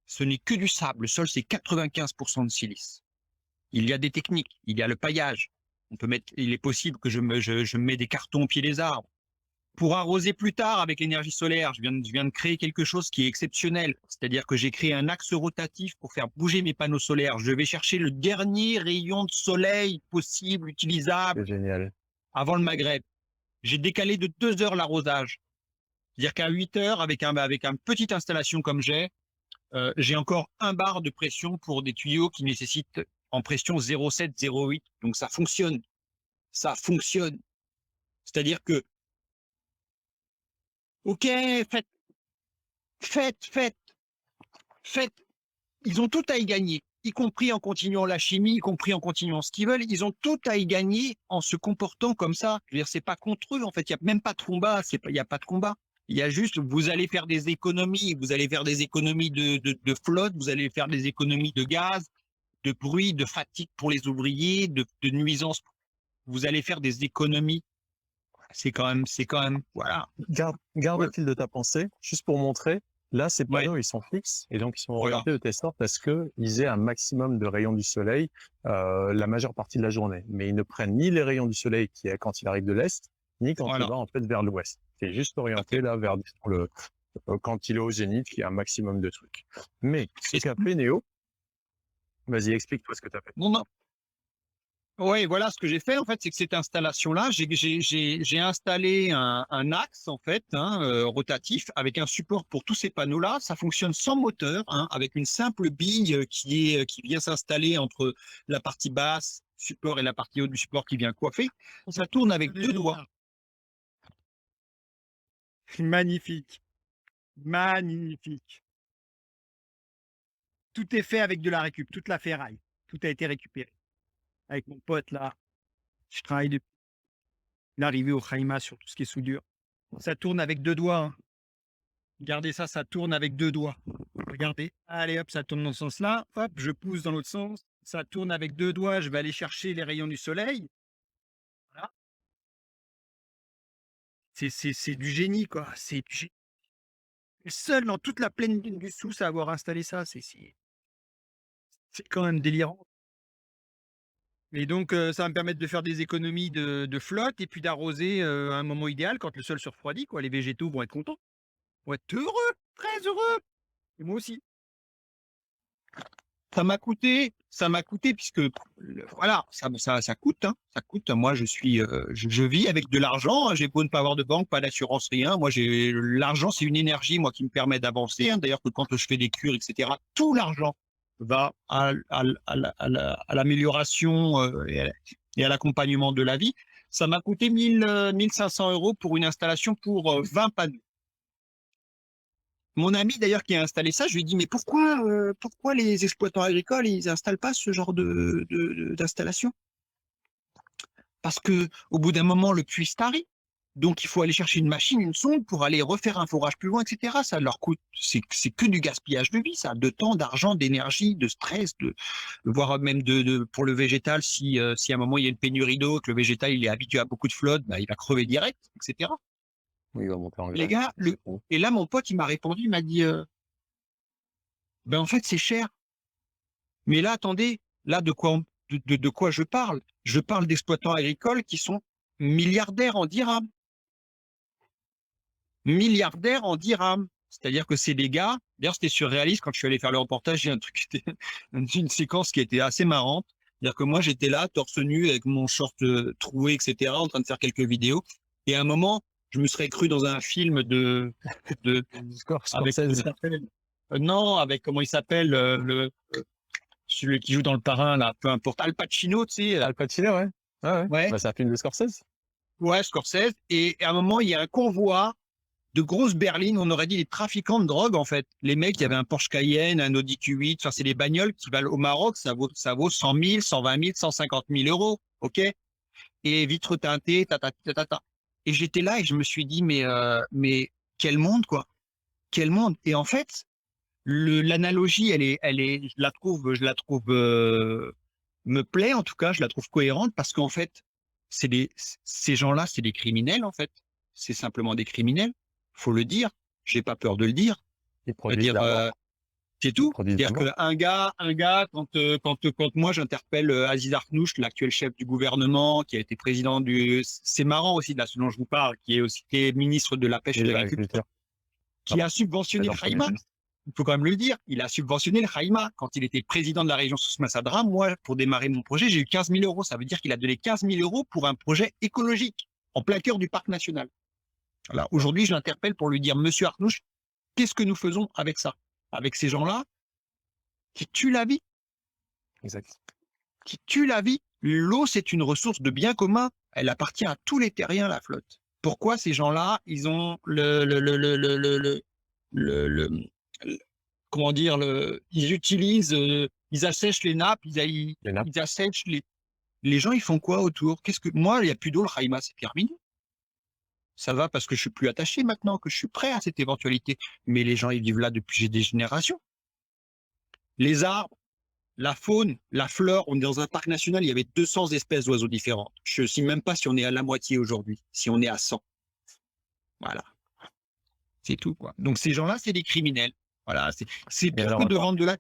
Ce n'est que du sable. Le sol, c'est 95% de silice. Il y a des techniques. Il y a le paillage. Il est possible que je me mets des cartons au pied des arbres. Pour arroser plus tard avec l'énergie solaire, je viens de créer quelque chose qui est exceptionnel. C'est-à-dire que j'ai créé un axe rotatif pour faire bouger mes panneaux solaires. Je vais chercher le dernier rayon de soleil possible, utilisable. C'est génial. Avant le Maghreb. J'ai décalé de 2 heures l'arrosage. C'est-à-dire qu'à 8 heures, avec une petite installation comme j'ai encore 1 bar de pression pour des tuyaux qui nécessitent en pression 0,7, 0,8. Donc ça fonctionne. Ça fonctionne. C'est-à-dire que, OK, faites. Ils ont tout à y gagner, y compris en continuant la chimie, y compris en continuant ce qu'ils veulent. Ils ont tout à y gagner en se comportant comme ça. Je veux dire, c'est pas contre eux, en fait. Il n'y a même pas de combat. Il n'y a pas de combat. Il y a juste, vous allez faire des économies. Vous allez faire des économies de flotte. Vous allez faire des économies de gaz, de bruit, de fatigue pour les ouvriers, de nuisances. Vous allez faire des économies. C'est quand même, voilà. Garde Ouais. le fil de ta pensée, juste pour montrer. Là, ces Ouais. panneaux, ils sont fixes et donc ils sont Voilà. orientés de telle sorte à ce qu'ils aient un maximum de rayons du soleil la majeure partie de la journée. Mais ils ne prennent ni les rayons du soleil qui est quand il arrive de l'est, ni quand Voilà. il va en fait vers l'ouest. C'est juste orienté là vers le quand il est au zénith, il y a un maximum de trucs. Mais ce qu'a fait Néo, vas-y, explique-toi ce que tu as fait. Non, non. Ouais, voilà, ce que j'ai fait, en fait, c'est que cette installation-là, j'ai installé un axe, en fait, hein, rotatif, avec un support pour tous ces panneaux-là. Ça fonctionne sans moteur, hein, avec une simple bille qui vient s'installer entre la partie basse support et la partie haute du support qui vient coiffer. Ça tourne avec 2 doigts. Magnifique. Magnifique. Tout est fait avec de la récup, toute la ferraille. Tout a été récupéré. Avec mon pote là, je travaille depuis l'arrivée au Khaïma sur tout ce qui est soudure. Ça tourne avec 2 doigts. Hein. Regardez ça, ça tourne avec 2 doigts. Regardez. Allez hop, ça tourne dans ce sens-là. Hop, je pousse dans l'autre sens. Ça tourne avec 2 doigts. Je vais aller chercher les rayons du soleil. Voilà. C'est du génie, quoi. C'est du génie. Seul dans toute la plaine du Souss à avoir installé ça, c'est quand même délirant. Et donc, ça va me permettre de faire des économies de flotte et puis d'arroser à un moment idéal quand le sol se refroidit, quoi. Les végétaux vont être contents, vont être heureux, très heureux. Et moi aussi. Ça m'a coûté puisque voilà, ça coûte, hein, ça coûte. Moi, je vis avec de l'argent. J'ai beau ne pas avoir de banque, pas d'assurance, rien. Moi, l'argent, c'est une énergie, moi, qui me permet d'avancer. Hein. D'ailleurs, que quand je fais des cures, etc., tout l'argent va à l'amélioration et à l'accompagnement de la vie. Ça m'a coûté 1500 € pour une installation pour 20 panneaux. Mon ami d'ailleurs qui a installé ça, je lui ai dit mais pourquoi les exploitants agricoles ils installent pas ce genre d'installation? Parce que au bout d'un moment le puits se tarit, donc il faut aller chercher une machine, une sonde pour aller refaire un forage plus loin, etc. Ça leur coûte, c'est que du gaspillage de vie, ça, de temps, d'argent, d'énergie, de stress, voire même pour le végétal si à un moment il y a une pénurie d'eau, que le végétal il est habitué à beaucoup de flotte, bah, il va crever direct, etc. Oui, il va monter en Les graisse. gars, et là mon pote il m'a répondu, il m'a dit ben en fait c'est cher. Mais là, attendez, là, de quoi je parle? Je parle d'exploitants agricoles qui sont milliardaires en dirhams. Milliardaires en dirhams. C'est-à-dire que c'est des gars, d'ailleurs, c'était surréaliste quand je suis allé faire le reportage, j'ai un truc, une séquence qui était assez marrante. C'est-à-dire que moi, j'étais là, torse nu, avec mon short troué, etc., en train de faire quelques vidéos. Et à un moment, je me serais cru dans un film avec, non, avec, comment il s'appelle, celui qui joue dans Le Parrain, là, peu importe, Al Pacino, tu sais. Al Pacino, ouais. Ouais. Bah, c'est un film de Scorsese. Ouais, Scorsese. Et à un moment, il y a un convoi de grosses berlines, on aurait dit les trafiquants de drogue, en fait. Les mecs, il y avait un Porsche Cayenne, un Audi Q8, enfin, c'est des bagnoles qui valent au Maroc, ça vaut 100 000, 120 000, 150 000 euros, ok? Et vitres teintées, ta. Et j'étais là et je me suis dit, mais quel monde, quoi? Quel monde? Et en fait, l'analogie, je la trouve, me plaît en tout cas, je la trouve cohérente parce qu'en fait, ces gens-là, c'est des criminels en fait. C'est simplement des criminels. Faut le dire. J'ai pas peur de le dire. Ils produisent la mort. C'est tout. produisent C'est-à-dire qu'un gars, quand moi j'interpelle Aziz Arnouch, l'actuel chef du gouvernement, qui a été président c'est marrant aussi de là, ce dont je vous parle, qui est ministre de la pêche et de l'agriculture, qui a subventionné le Khaïma. Il faut quand même le dire, il a subventionné le Khaïma. Quand il était président de la région Souss-Massadra, moi, pour démarrer mon projet, j'ai eu 15 000 €. Ça veut dire qu'il a donné 15 000 € pour un projet écologique, en plein cœur du parc national. Alors aujourd'hui, je l'interpelle pour lui dire, Monsieur Arnouch, qu'est-ce que nous faisons avec ça? Avec ces gens-là qui tuent la vie. Exact. Qui tuent la vie. L'eau, c'est une ressource de bien commun. Elle appartient à tous les terriens, la flotte. Pourquoi ces gens-là, ils ont comment dire, ils utilisent, ils assèchent les nappes, ils assèchent les gens, ils font quoi autour? Moi, il n'y a plus d'eau, le Khaïma, c'est terminé. Ça va parce que je suis plus attaché maintenant, que je suis prêt à cette éventualité. Mais les gens, ils vivent là depuis des générations. Les arbres, la faune, la flore, on est dans un parc national, il y avait 200 espèces d'oiseaux différentes. Je ne sais même pas si on est à la moitié aujourd'hui, si on est à 100. Voilà. C'est tout, quoi. Donc ces gens-là, c'est des criminels. Voilà, c'est pire que de vendre de la...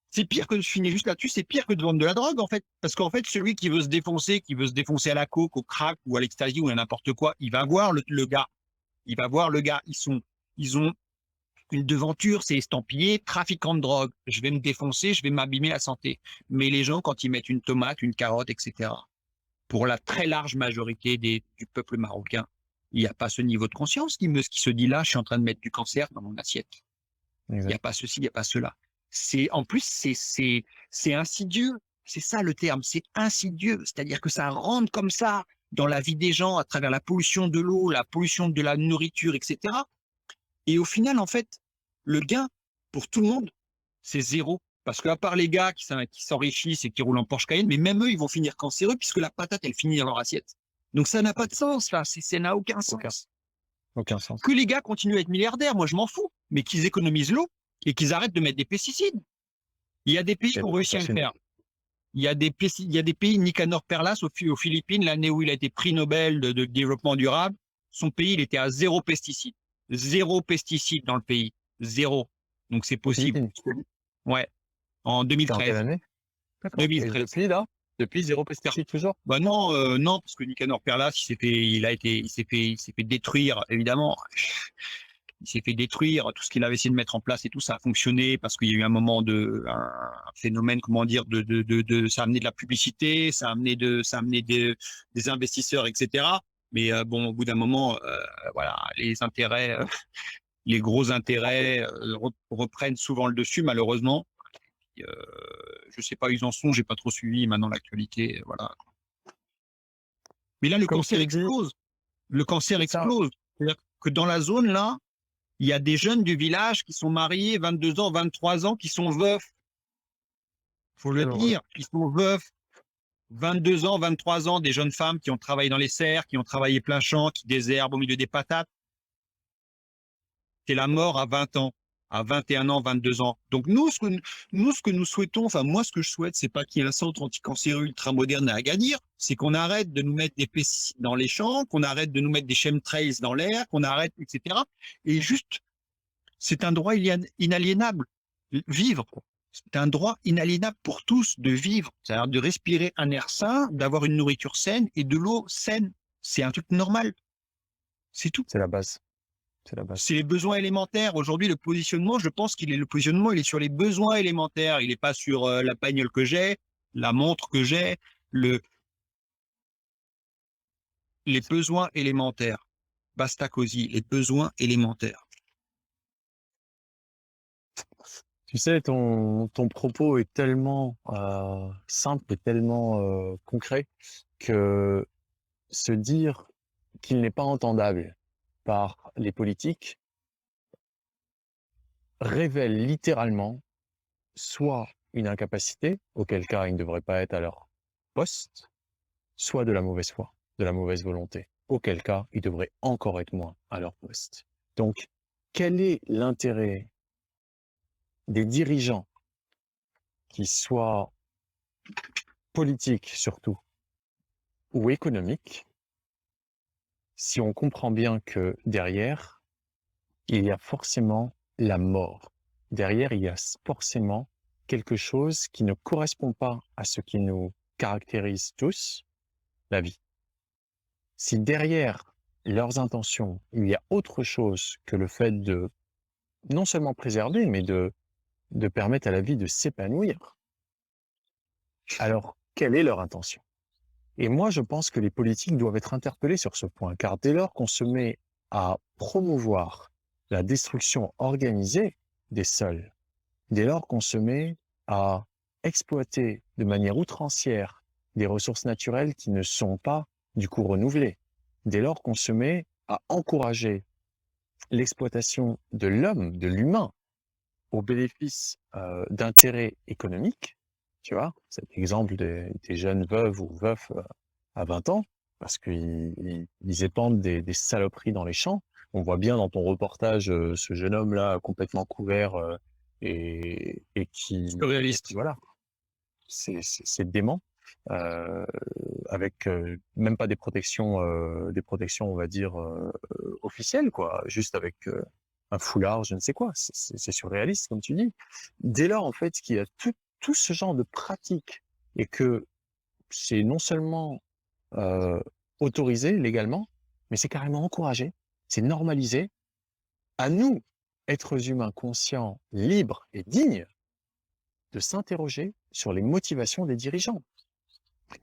C'est pire que, je finis juste là-dessus, c'est pire que de vendre de la drogue, en fait. Parce qu'en fait, celui qui veut se défoncer à la coke, au crack ou à l'ecstasy ou à n'importe quoi, il va voir le gars. Il va voir le gars, ils ont une devanture, c'est estampillé trafiquant de drogue. Je vais me défoncer, je vais m'abîmer la santé. Mais les gens, quand ils mettent une tomate, une carotte, etc., pour la très large majorité du peuple marocain, il n'y a pas ce niveau de conscience qui se dit là, je suis en train de mettre du cancer dans mon assiette. Il n'y a Exact. pas ceci, il n'y a pas cela. En plus, c'est insidieux. C'est ça le terme, c'est insidieux. C'est-à-dire que ça rentre comme ça dans la vie des gens à travers la pollution de l'eau, la pollution de la nourriture, etc. Et au final, en fait, le gain pour tout le monde, c'est zéro. Parce qu'à part les gars qui s'enrichissent et qui roulent en Porsche Cayenne, mais même eux, ils vont finir cancéreux puisque la patate, elle finit dans leur assiette. Donc ça n'a pas de sens, là. Ça n'a aucun sens. Aucun sens. Que les gars continuent à être milliardaires, moi, je m'en fous. Mais qu'ils économisent l'eau et qu'ils arrêtent de mettre des pesticides. Il y a des pays qui ont réussi à le faire. Il y a des pays, Nicanor Perlas, aux Philippines, l'année où il a été prix Nobel de développement durable, son pays, il était à 0 pesticides. 0 pesticides dans le pays. 0. Donc c'est possible. Ouais. En C'était en quelle 2013. année? D'accord. Et 2013. depuis, là? Depuis, 0 pesticide toujours? Bah non, non, parce que Nicanor Perlas, il s'est fait détruire, évidemment. Il s'est fait détruire tout ce qu'il avait essayé de mettre en place et tout ça a fonctionné parce qu'il y a eu un moment un phénomène, comment dire, ça a amené de la publicité, ça a amené des investisseurs, etc. Mais bon, au bout d'un moment, voilà, les intérêts, les gros intérêts reprennent souvent le dessus, malheureusement. Je sais pas où ils en sont, j'ai pas trop suivi maintenant l'actualité, voilà. Mais là, le Comme cancer tu dis, explose. Le cancer c'est ça. explose. C'est-à-dire que dans la zone là, il y a des jeunes du village qui sont mariés, 22 ans, 23 ans, qui sont veufs. Faut le dire, ils sont veufs. 22 ans, 23 ans, des jeunes femmes qui ont travaillé dans les serres, qui ont travaillé plein champ, qui désherbent au milieu des patates. C'est la mort à 20 ans, à 21 ans, 22 ans. Donc nous, ce que nous souhaitons, enfin moi, ce que je souhaite, c'est pas qu'il y ait un centre anticancéreux ultra moderne à Agadir, c'est qu'on arrête de nous mettre des pesticides dans les champs, qu'on arrête de nous mettre des chemtrails dans l'air, qu'on arrête, etc. Et juste, c'est un droit inaliénable. Vivre, c'est un droit inaliénable pour tous de vivre, c'est-à-dire de respirer un air sain, d'avoir une nourriture saine et de l'eau saine. C'est un truc normal. C'est tout. C'est la base. C'est la base. C'est les besoins élémentaires. Aujourd'hui, le positionnement, je pense il est sur les besoins élémentaires. Il n'est pas sur la bagnole que j'ai, la montre que j'ai, les besoins élémentaires. Basta così, les besoins élémentaires. Tu sais, ton propos est tellement simple et tellement concret que se dire qu'il n'est pas entendable par les politiques révèle littéralement soit une incapacité, auquel cas ils ne devraient pas être à leur poste, soit de la mauvaise foi, de la mauvaise volonté, auquel cas ils devraient encore être moins à leur poste. Donc, quel est l'intérêt des dirigeants, qui soient politiques surtout, ou économiques, si on comprend bien que derrière, il y a forcément la mort. Derrière, il y a forcément quelque chose qui ne correspond pas à ce qui nous caractérise tous, la vie. Si derrière leurs intentions, il y a autre chose que le fait de non seulement préserver, mais de permettre à la vie de s'épanouir, alors quelle est leur intention? Et moi, je pense que les politiques doivent être interpellés sur ce point, car dès lors qu'on se met à promouvoir la destruction organisée des sols, dès lors qu'on se met à exploiter de manière outrancière des ressources naturelles qui ne sont pas du coup renouvelées, dès lors qu'on se met à encourager l'exploitation de l'homme, de l'humain, au bénéfice d'intérêts économiques, tu vois, cet exemple des jeunes veuves ou veufs à 20 ans, parce qu'ils épandent des saloperies dans les champs. On voit bien dans ton reportage ce jeune homme-là complètement couvert et qui... Surréaliste. Voilà, c'est dément, avec même pas des protections, on va dire, officielles, quoi, juste avec un foulard, je ne sais quoi. C'est surréaliste, comme tu dis. Dès lors, en fait, qu'il y a tout ce genre de pratiques et que c'est non seulement autorisé légalement, mais c'est carrément encouragé. c'est normaliser. À nous, êtres humains conscients, libres et dignes, de s'interroger sur les motivations des dirigeants.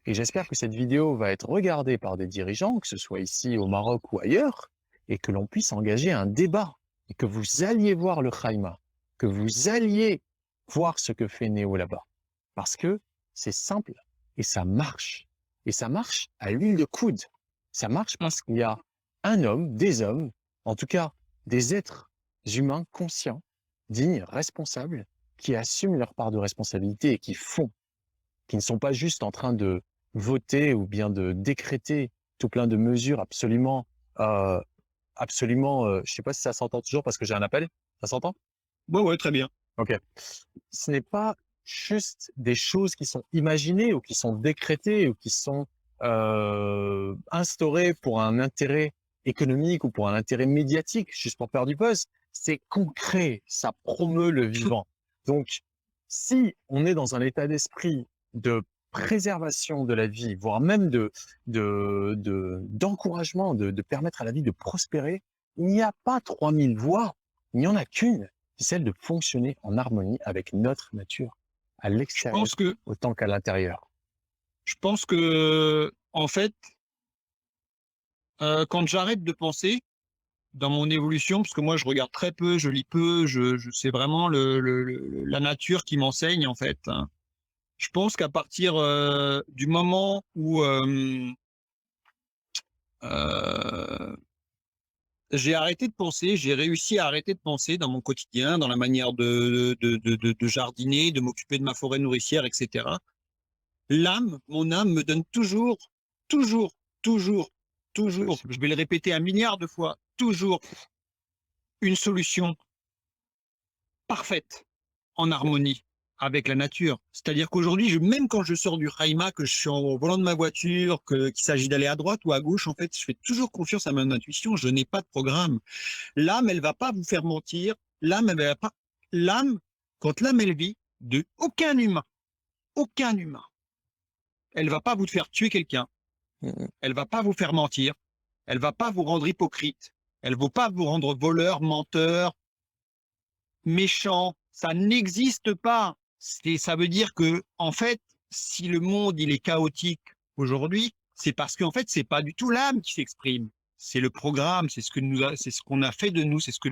Et j'espère que cette vidéo va être regardée par des dirigeants, que ce soit ici au Maroc ou ailleurs, et que l'on puisse engager un débat, et que vous alliez voir le Khaïma, que vous alliez voir ce que fait Néo là-bas. Parce que c'est simple et ça marche. Et ça marche à l'huile de coude. Ça marche parce qu'il y a un homme, des hommes, en tout cas des êtres humains conscients, dignes, responsables, qui assument leur part de responsabilité et qui font, qui ne sont pas juste en train de voter ou bien de décréter tout plein de mesures absolument, je sais pas si ça s'entend toujours parce que j'ai un appel, ça s'entend? Ouais, très bien. Ok. Ce n'est pas juste des choses qui sont imaginées ou qui sont décrétées ou qui sont instaurées pour un intérêt économique ou pour un intérêt médiatique, juste pour faire du buzz. C'est concret, ça promeut le vivant. Donc, si on est dans un état d'esprit de préservation de la vie, voire même d'encouragement, de permettre à la vie de prospérer, il n'y a pas 3000 voies, il n'y en a qu'une, c'est celle de fonctionner en harmonie avec notre nature, à Je l'extérieur pense que, autant qu'à l'intérieur. en fait, quand j'arrête de penser dans mon évolution, parce que moi, je regarde très peu, je lis peu, c'est vraiment la nature qui m'enseigne, en fait, hein. Je pense qu'à partir du moment où euh, j'ai arrêté de penser, j'ai réussi à arrêter de penser dans mon quotidien, dans la manière de jardiner, de m'occuper de ma forêt nourricière, etc. Mon âme me donne toujours, toujours, toujours, toujours, je vais le répéter 1 milliard de fois, toujours une solution parfaite, en harmonie avec la nature. C'est-à-dire qu'aujourd'hui, même quand je sors du Khaïma, que je suis au volant de ma voiture, qu'il s'agit d'aller à droite ou à gauche, en fait, je fais toujours confiance à mon intuition, je n'ai pas de programme. L'âme, elle va pas vous faire mentir. L'âme, elle va pas. L'âme, quand l'âme, elle vit, de aucun humain, elle va pas vous faire tuer quelqu'un. Elle va pas vous faire mentir. Elle va pas vous rendre hypocrite. Elle va pas vous rendre voleur, menteur, méchant. Ça n'existe pas. Ça veut dire que, en fait, si le monde il est chaotique aujourd'hui, c'est parce qu'en fait, c'est pas du tout l'âme qui s'exprime. C'est le programme, c'est ce qu'on a fait de nous, c'est ce que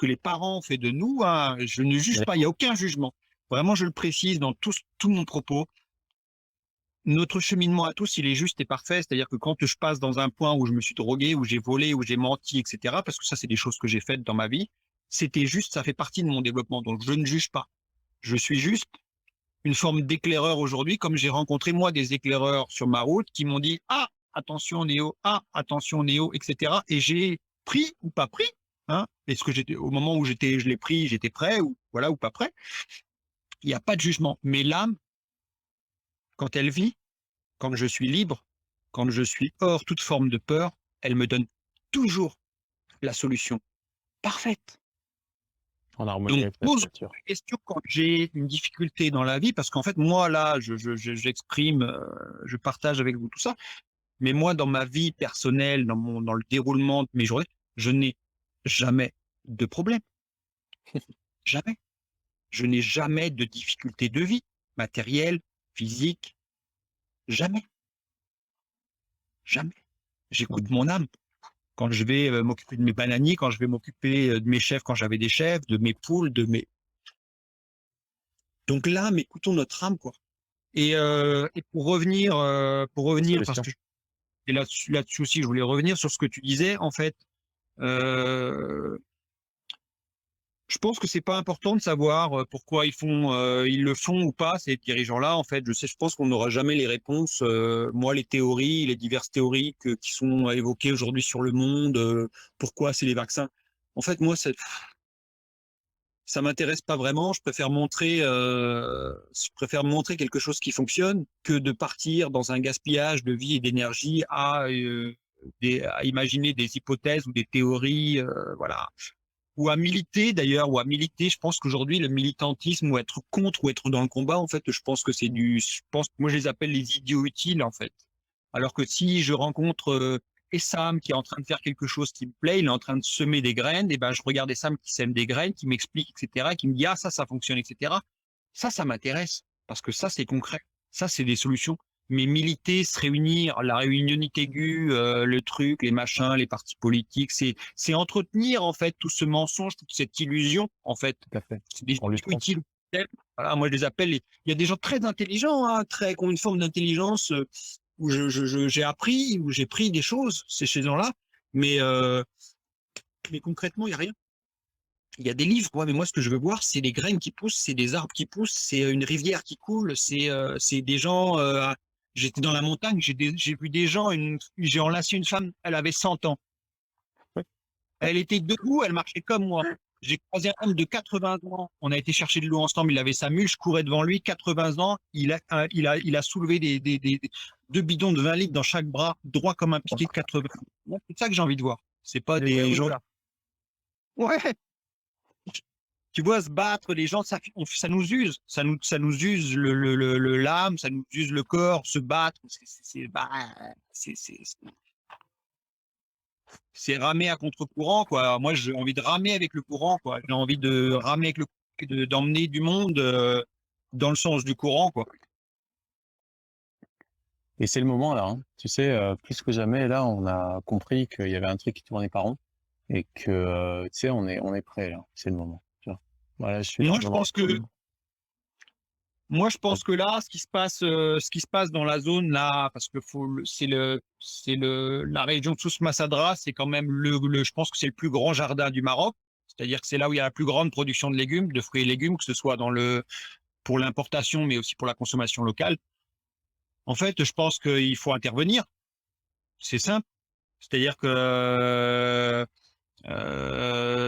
les parents ont fait de nous, hein. Je ne juge pas, il n'y a aucun jugement. Vraiment, je le précise dans tout mon propos. Notre cheminement à tous, il est juste et parfait. C'est-à-dire que quand je passe dans un point où je me suis drogué, où j'ai volé, où j'ai menti, etc., parce que ça, c'est des choses que j'ai faites dans ma vie, c'était juste, ça fait partie de mon développement. Donc, je ne juge pas. Je suis juste une forme d'éclaireur aujourd'hui, comme j'ai rencontré, moi, des éclaireurs sur ma route qui m'ont dit « Ah, attention Néo, etc. » Et j'ai pris ou pas pris, hein, est-ce que au moment où je l'ai pris, j'étais prêt, ou voilà, ou pas prêt. Il n'y a pas de jugement. Mais l'âme, quand elle vit, quand je suis libre, quand je suis hors toute forme de peur, elle me donne toujours la solution parfaite. En harmonie Donc, avec la pose nature. la question quand j'ai une difficulté dans la vie, parce qu'en fait, moi, là, j'exprime, je partage avec vous tout ça, mais moi, dans ma vie personnelle, dans le déroulement de mes journées, je n'ai jamais de problème. Jamais. Je n'ai jamais de difficulté de vie, matérielle, physique. Jamais. Jamais. J'écoute mon âme. Quand je vais m'occuper de mes bananiers, quand je vais m'occuper de mes chèvres, quand j'avais des chèvres, de mes poules, Donc l'âme, écoutons notre âme, quoi. Et pour revenir, parce que là-dessus aussi, je voulais revenir sur ce que tu disais, en fait. Je pense que c'est pas important de savoir pourquoi ils le font ou pas, ces dirigeants-là. En fait, je pense qu'on n'aura jamais les réponses. Moi, les diverses théories qui sont évoquées aujourd'hui sur le monde, pourquoi c'est les vaccins. En fait, moi, ça m'intéresse pas vraiment. Je préfère montrer quelque chose qui fonctionne que de partir dans un gaspillage de vie et d'énergie à imaginer des hypothèses ou des théories, voilà. Ou à militer d'ailleurs, je pense qu'aujourd'hui le militantisme ou être contre ou être dans le combat, en fait, je pense que moi je les appelle les idiots utiles, en fait. Alors que si je rencontre et Sam qui est en train de faire quelque chose qui me plaît, il est en train de semer des graines, et ben je regardais Sam qui sème des graines, qui m'explique, etc., qui me dit ah ça fonctionne, etc. Ça m'intéresse parce que ça c'est concret, ça c'est des solutions. Mais militer, se réunir, la réunionite aiguë, le truc, les machins, les partis politiques, c'est entretenir en fait tout ce mensonge, toute cette illusion en fait. Tout à fait. C'est des On lui gens utiles. Voilà, moi je les appelle. Il y a des gens très intelligents, hein, qui ont une forme d'intelligence où j'ai appris, où j'ai pris des choses, c'est chez ces gens-là. Mais concrètement, il y a rien. Il y a des livres, quoi, mais moi, ce que je veux voir, c'est les graines qui poussent, c'est des arbres qui poussent, c'est une rivière qui coule, c'est des gens. J'étais dans la montagne, j'ai vu des gens, j'ai enlacé une femme, elle avait 100 ans. Ouais. Elle était debout, elle marchait comme moi. J'ai croisé un homme de 80 ans, on a été chercher de l'eau ensemble, il avait sa mule, je courais devant lui, 80 ans, il a soulevé deux bidons de 20 litres dans chaque bras, droit comme un piquet de 80. Moi, c'est ça que j'ai envie de voir. C'est pas des gens. Ouais, tu vois, se battre, les gens, ça nous use, ça nous use l'âme, ça nous use le corps, se battre, c'est ramer à contre-courant, quoi. Moi, j'ai envie de ramer avec le courant, quoi. J'ai envie de ramer avec le courant, d'emmener du monde dans le sens du courant, quoi. Et c'est le moment là, hein. Tu sais, plus que jamais, là, on a compris qu'il y avait un truc qui tournait pas rond et que, tu sais, on est prêt là. C'est le moment. Tu vois. Voilà, je suis. Moi, je pense que là, ce qui se passe dans la zone là, parce que la région de Souss-Massadra, c'est quand même je pense que c'est le plus grand jardin du Maroc. C'est-à-dire que c'est là où il y a la plus grande production de légumes, de fruits et légumes, que ce soit pour l'importation, mais aussi pour la consommation locale. En fait, je pense qu'il faut intervenir. C'est simple. C'est-à-dire que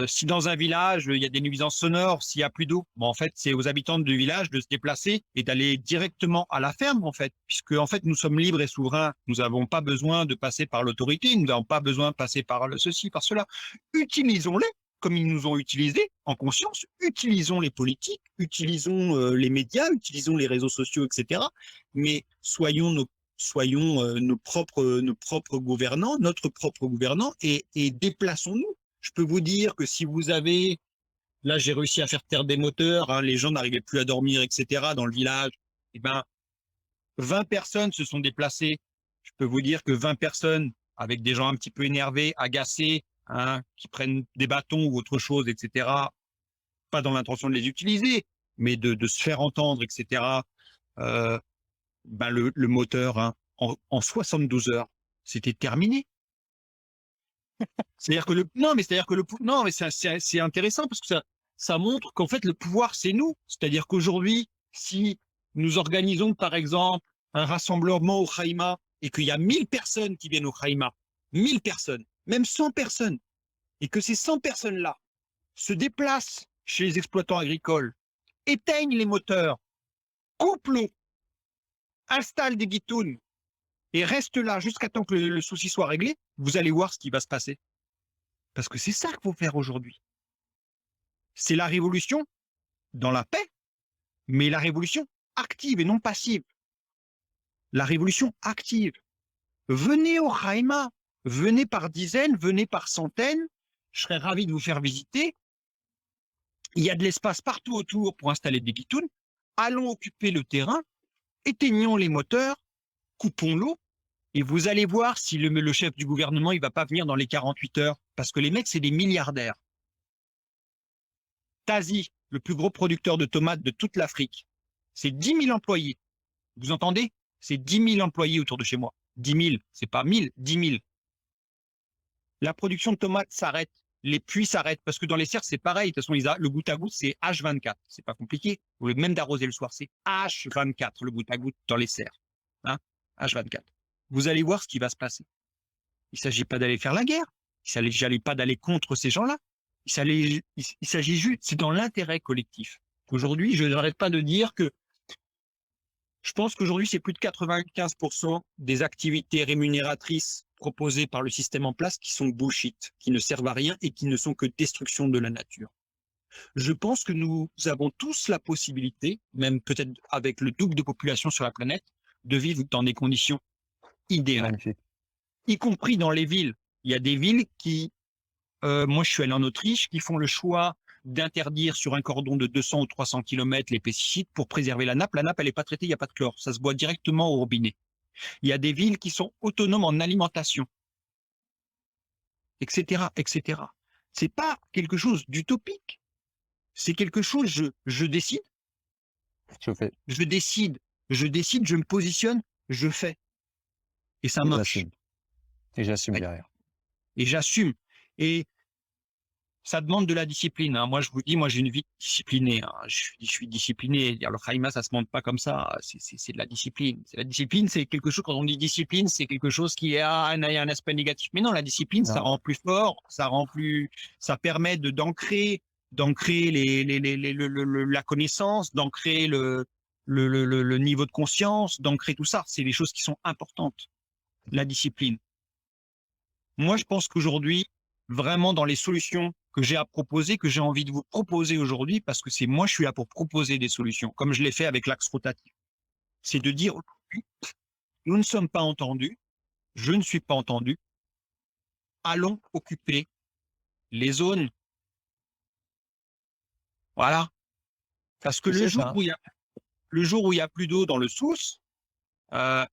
si dans un village, il y a des nuisances sonores, s'il n'y a plus d'eau, en fait, c'est aux habitants du village de se déplacer et d'aller directement à la ferme, en fait, puisque en fait, nous sommes libres et souverains. Nous n'avons pas besoin de passer par l'autorité, nous n'avons pas besoin de passer par ceci, par cela. Utilisons-les comme ils nous ont utilisés, en conscience. Utilisons les politiques, utilisons les médias, utilisons les réseaux sociaux, etc. Mais soyons nos propres gouvernants, notre propre gouvernant, et déplaçons-nous. Je peux vous dire que si vous avez, là j'ai réussi à faire taire des moteurs, hein, les gens n'arrivaient plus à dormir, etc. dans le village, et ben 20 personnes se sont déplacées. Je peux vous dire que 20 personnes avec des gens un petit peu énervés, agacés, hein, qui prennent des bâtons ou autre chose, etc. Pas dans l'intention de les utiliser, mais de se faire entendre, etc. Ben le moteur, hein, en 72 heures, c'était terminé. C'est-à-dire que c'est intéressant parce que ça montre qu'en fait le pouvoir c'est nous. C'est-à-dire qu'aujourd'hui, si nous organisons par exemple un rassemblement au Khaïma et qu'il y a 1000 personnes qui viennent au Khaïma, 1000 personnes, même 100 personnes, et que ces 100 personnes-là se déplacent chez les exploitants agricoles, éteignent les moteurs, coupent l'eau, installent des guitounes et restent là jusqu'à temps que le souci soit réglé, vous allez voir ce qui va se passer. Parce que c'est ça qu'il faut faire aujourd'hui. C'est la révolution dans la paix, mais la révolution active et non passive. La révolution active. Venez au Khaïma, venez par dizaines, venez par centaines, je serais ravi de vous faire visiter. Il y a de l'espace partout autour pour installer des guitounes. Allons occuper le terrain, éteignons les moteurs, coupons l'eau, et vous allez voir si le chef du gouvernement il va pas venir dans les 48 heures, parce que les mecs, c'est des milliardaires. Tazi, le plus gros producteur de tomates de toute l'Afrique, c'est 10 000 employés. Vous entendez? C'est 10 000 employés autour de chez moi. 10 000, c'est pas 1000, 10 000. La production de tomates s'arrête, les puits s'arrêtent, parce que dans les serres, c'est pareil. De toute façon, le goutte à goutte, c'est H24. C'est pas compliqué. Vous voulez même d'arroser le soir, c'est H24, le goutte à goutte dans les serres. Hein? H24. Vous allez voir ce qui va se passer. Il ne s'agit pas d'aller faire la guerre. Il ne s'agit pas d'aller contre ces gens-là. Il s'agit juste, c'est dans l'intérêt collectif. Aujourd'hui, je n'arrête pas de dire que je pense qu'aujourd'hui, c'est plus de 95% des activités rémunératrices proposées par le système en place qui sont bullshit, qui ne servent à rien et qui ne sont que destruction de la nature. Je pense que nous avons tous la possibilité, même peut-être avec le double de population sur la planète, de vivre dans des conditions idéales. Magnifique. y compris dans les villes. Il y a des villes qui, moi je suis allé en Autriche, qui font le choix d'interdire sur un cordon de 200 ou 300 kilomètres les pesticides pour préserver la nappe. La nappe, elle n'est pas traitée, il n'y a pas de chlore. Ça se boit directement au robinet. Il y a des villes qui sont autonomes en alimentation, etc., etc. C'est pas quelque chose d'utopique. C'est quelque chose, je décide, Je fais, je décide, je me positionne, je fais. Et ça marche. j'assume. Et j'assume Ouais. derrière. Et j'assume. Et ça demande de la discipline, hein. Moi, je vous dis, moi, j'ai une vie disciplinée, hein. Je suis discipliné. Alors, Haïma, ça se monte pas comme ça. C'est de la discipline. C'est la discipline, c'est quelque chose, quand on dit discipline, c'est quelque chose qui a un aspect négatif. Mais non, la discipline, ça Non. rend plus fort, ça permet d'ancrer la connaissance, d'ancrer le niveau de conscience, d'ancrer tout ça. C'est des choses qui sont importantes. La discipline. Moi, je pense qu'aujourd'hui, vraiment dans les solutions que j'ai à proposer, que j'ai envie de vous proposer aujourd'hui, parce que c'est moi, je suis là pour proposer des solutions, comme je l'ai fait avec l'axe rotatif. C'est de dire, aujourd'hui, nous ne sommes pas entendus, je ne suis pas entendu, allons occuper les zones. Voilà. Parce que C'est ça. le jour où il y a plus d'eau dans le Sousse, euh,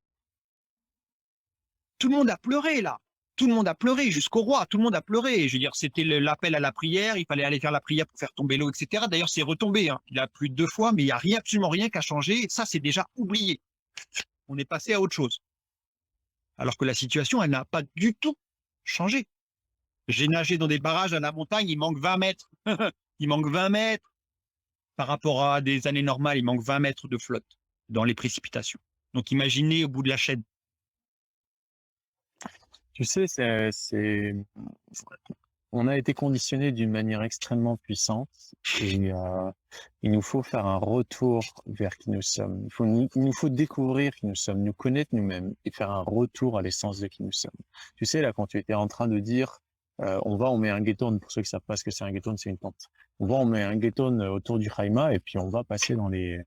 tout le monde a pleuré là. Tout le monde a pleuré, jusqu'au roi, tout le monde a pleuré. Je veux dire, c'était l'appel à la prière, il fallait aller faire la prière pour faire tomber l'eau, etc. D'ailleurs, c'est retombé, hein. Il a plu 2 fois, mais il n'y a rien, absolument rien qui a changé. Ça, c'est déjà oublié. On est passé à autre chose. Alors que la situation, elle n'a pas du tout changé. J'ai nagé dans des barrages à la montagne, il manque 20 mètres. Il manque 20 mètres. Par rapport à des années normales, il manque 20 mètres de flotte dans les précipitations. Donc imaginez au bout de la chaîne. Tu sais, on a été conditionné d'une manière extrêmement puissante et il nous faut faire un retour vers qui nous sommes. Il nous faut découvrir qui nous sommes, nous connaître nous-mêmes et faire un retour à l'essence de qui nous sommes. Tu sais, là, quand tu étais en train de dire, on met un ghetto, pour ceux qui savent pas ce que c'est un ghetto, c'est une tente. On met un ghetto autour du Haïma et puis on va passer dans les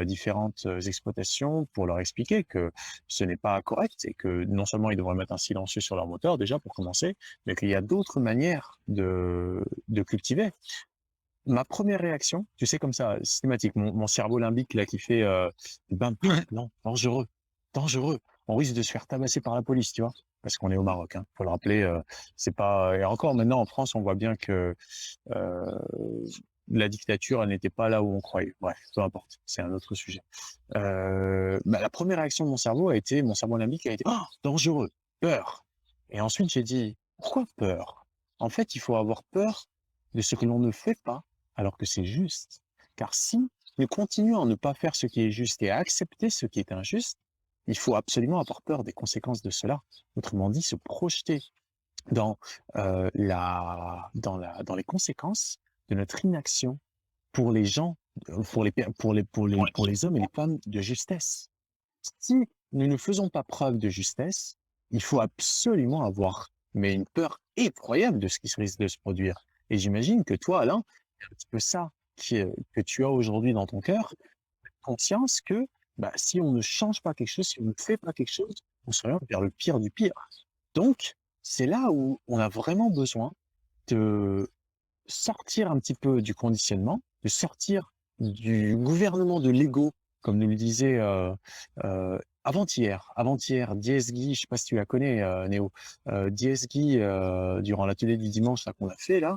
différentes exploitations pour leur expliquer que ce n'est pas correct et que non seulement ils devraient mettre un silencieux sur leur moteur déjà pour commencer, mais qu'il y a d'autres manières de cultiver. Ma première réaction, tu sais, comme ça, systématique, mon cerveau limbique là qui fait non, dangereux, dangereux. On risque de se faire tabasser par la police, tu vois, parce qu'on est au Maroc, hein. Faut le rappeler, c'est pas. Et encore maintenant en France, on voit bien que la dictature, elle n'était pas là où on croyait. Bref, peu importe, c'est un autre sujet. La première réaction de mon cerveau limbique a été dangereux, peur. Et ensuite j'ai dit pourquoi peur? En fait, il faut avoir peur de ce que l'on ne fait pas alors que c'est juste. Car si nous continuons à ne pas faire ce qui est juste et à accepter ce qui est injuste, il faut absolument avoir peur des conséquences de cela. Autrement dit, se projeter dans dans les conséquences de notre inaction pour les gens, pour les hommes et les femmes de justesse. Si nous ne faisons pas preuve de justesse, il faut absolument avoir une peur effroyable de ce qui risque de se produire. Et j'imagine que toi, Alain, c'est un petit peu ça que tu as aujourd'hui dans ton cœur, conscience que si on ne change pas quelque chose, si on ne fait pas quelque chose, on se oriente vers le pire du pire. Donc, c'est là où on a vraiment besoin de sortir un petit peu du conditionnement, de sortir du gouvernement de l'ego, comme nous le disait avant-hier, Diez Guy, je sais pas si tu la connais, Néo, Diez Guy, durant l'atelier du dimanche qu'on a fait là,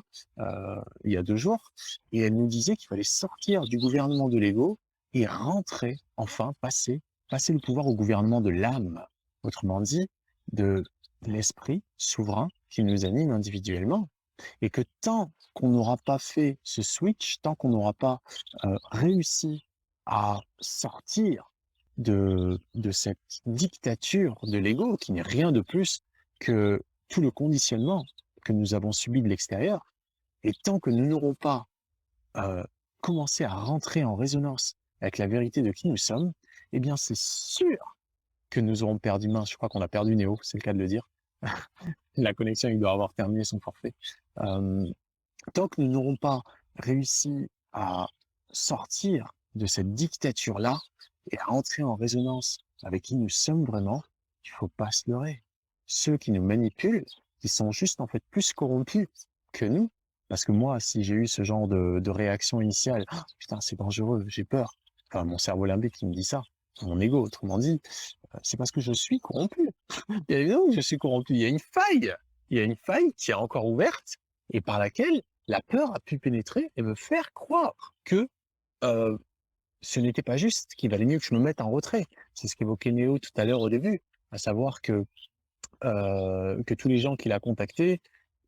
il y a 2 jours, et elle nous disait qu'il fallait sortir du gouvernement de l'ego et rentrer, enfin, passer le pouvoir au gouvernement de l'âme, autrement dit, de l'esprit souverain qui nous anime individuellement. Et que tant qu'on n'aura pas fait ce switch, tant qu'on n'aura pas réussi à sortir de cette dictature de l'ego, qui n'est rien de plus que tout le conditionnement que nous avons subi de l'extérieur, et tant que nous n'aurons pas commencé à rentrer en résonance avec la vérité de qui nous sommes, eh bien c'est sûr que nous aurons perdu main. Je crois qu'on a perdu Néo, c'est le cas de le dire. La connexion, il doit avoir terminé son forfait. Tant que nous n'aurons pas réussi à sortir de cette dictature-là et à entrer en résonance avec qui nous sommes vraiment, il ne faut pas se leurrer. ceux qui nous manipulent, qui sont juste en fait plus corrompus que nous. Parce que moi, si j'ai eu ce genre de réaction initiale, ah, putain, c'est dangereux, j'ai peur. Enfin, mon cerveau limbique qui me dit ça, mon ego, autrement dit, c'est parce que je suis corrompu. Bien évidemment que je suis corrompu. Il y a une faille. Il y a une faille qui est encore ouverte et par laquelle la peur a pu pénétrer et me faire croire que ce n'était pas juste, qu'il valait mieux que je me mette en retrait. C'est ce qu'évoquait Néo tout à l'heure au début, à savoir que tous les gens qu'il a contactés,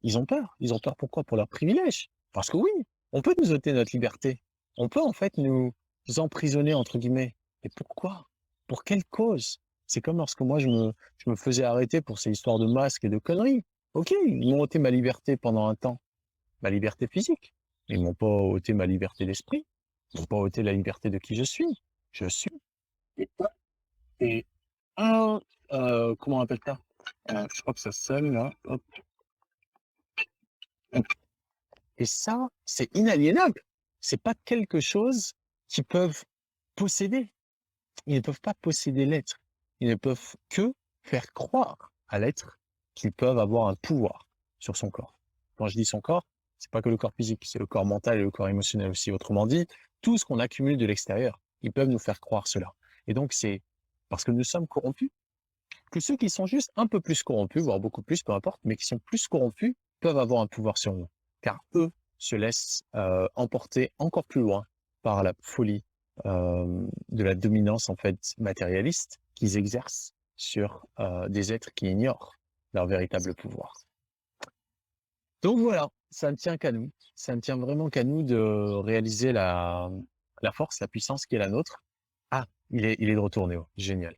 ils ont peur. Ils ont peur pourquoi? Pour leur privilège. Parce que oui, on peut nous ôter notre liberté. On peut en fait nous emprisonner, entre guillemets. Mais pourquoi? Pour quelle cause? C'est comme lorsque moi je me faisais arrêter pour ces histoires de masques et de conneries. Ok, ils m'ont ôté ma liberté pendant un temps, ma liberté physique. Ils m'ont pas ôté ma liberté d'esprit. Ils m'ont pas ôté la liberté de qui je suis. Je suis. Et un, comment on appelle ça? Je crois que ça sonne là. Hop. Et ça, c'est inaliénable. C'est pas quelque chose qu'ils peuvent posséder. Ils ne peuvent pas posséder l'être. Ils ne peuvent que faire croire à l'être qu'ils peuvent avoir un pouvoir sur son corps. Quand je dis son corps, c'est pas que le corps physique, c'est le corps mental et le corps émotionnel aussi. Autrement dit, tout ce qu'on accumule de l'extérieur, ils peuvent nous faire croire cela. Et donc, c'est parce que nous sommes corrompus que ceux qui sont juste un peu plus corrompus, voire beaucoup plus, peu importe, mais qui sont plus corrompus, peuvent avoir un pouvoir sur nous. Car eux se laissent emporter encore plus loin par la folie de la dominance en fait matérialiste qu'ils exercent sur des êtres qui ignorent leur véritable pouvoir. Donc voilà, ça ne tient qu'à nous. Ça ne tient vraiment qu'à nous de réaliser la force, la puissance qui est la nôtre. Ah, il est de retour, Néo. Génial.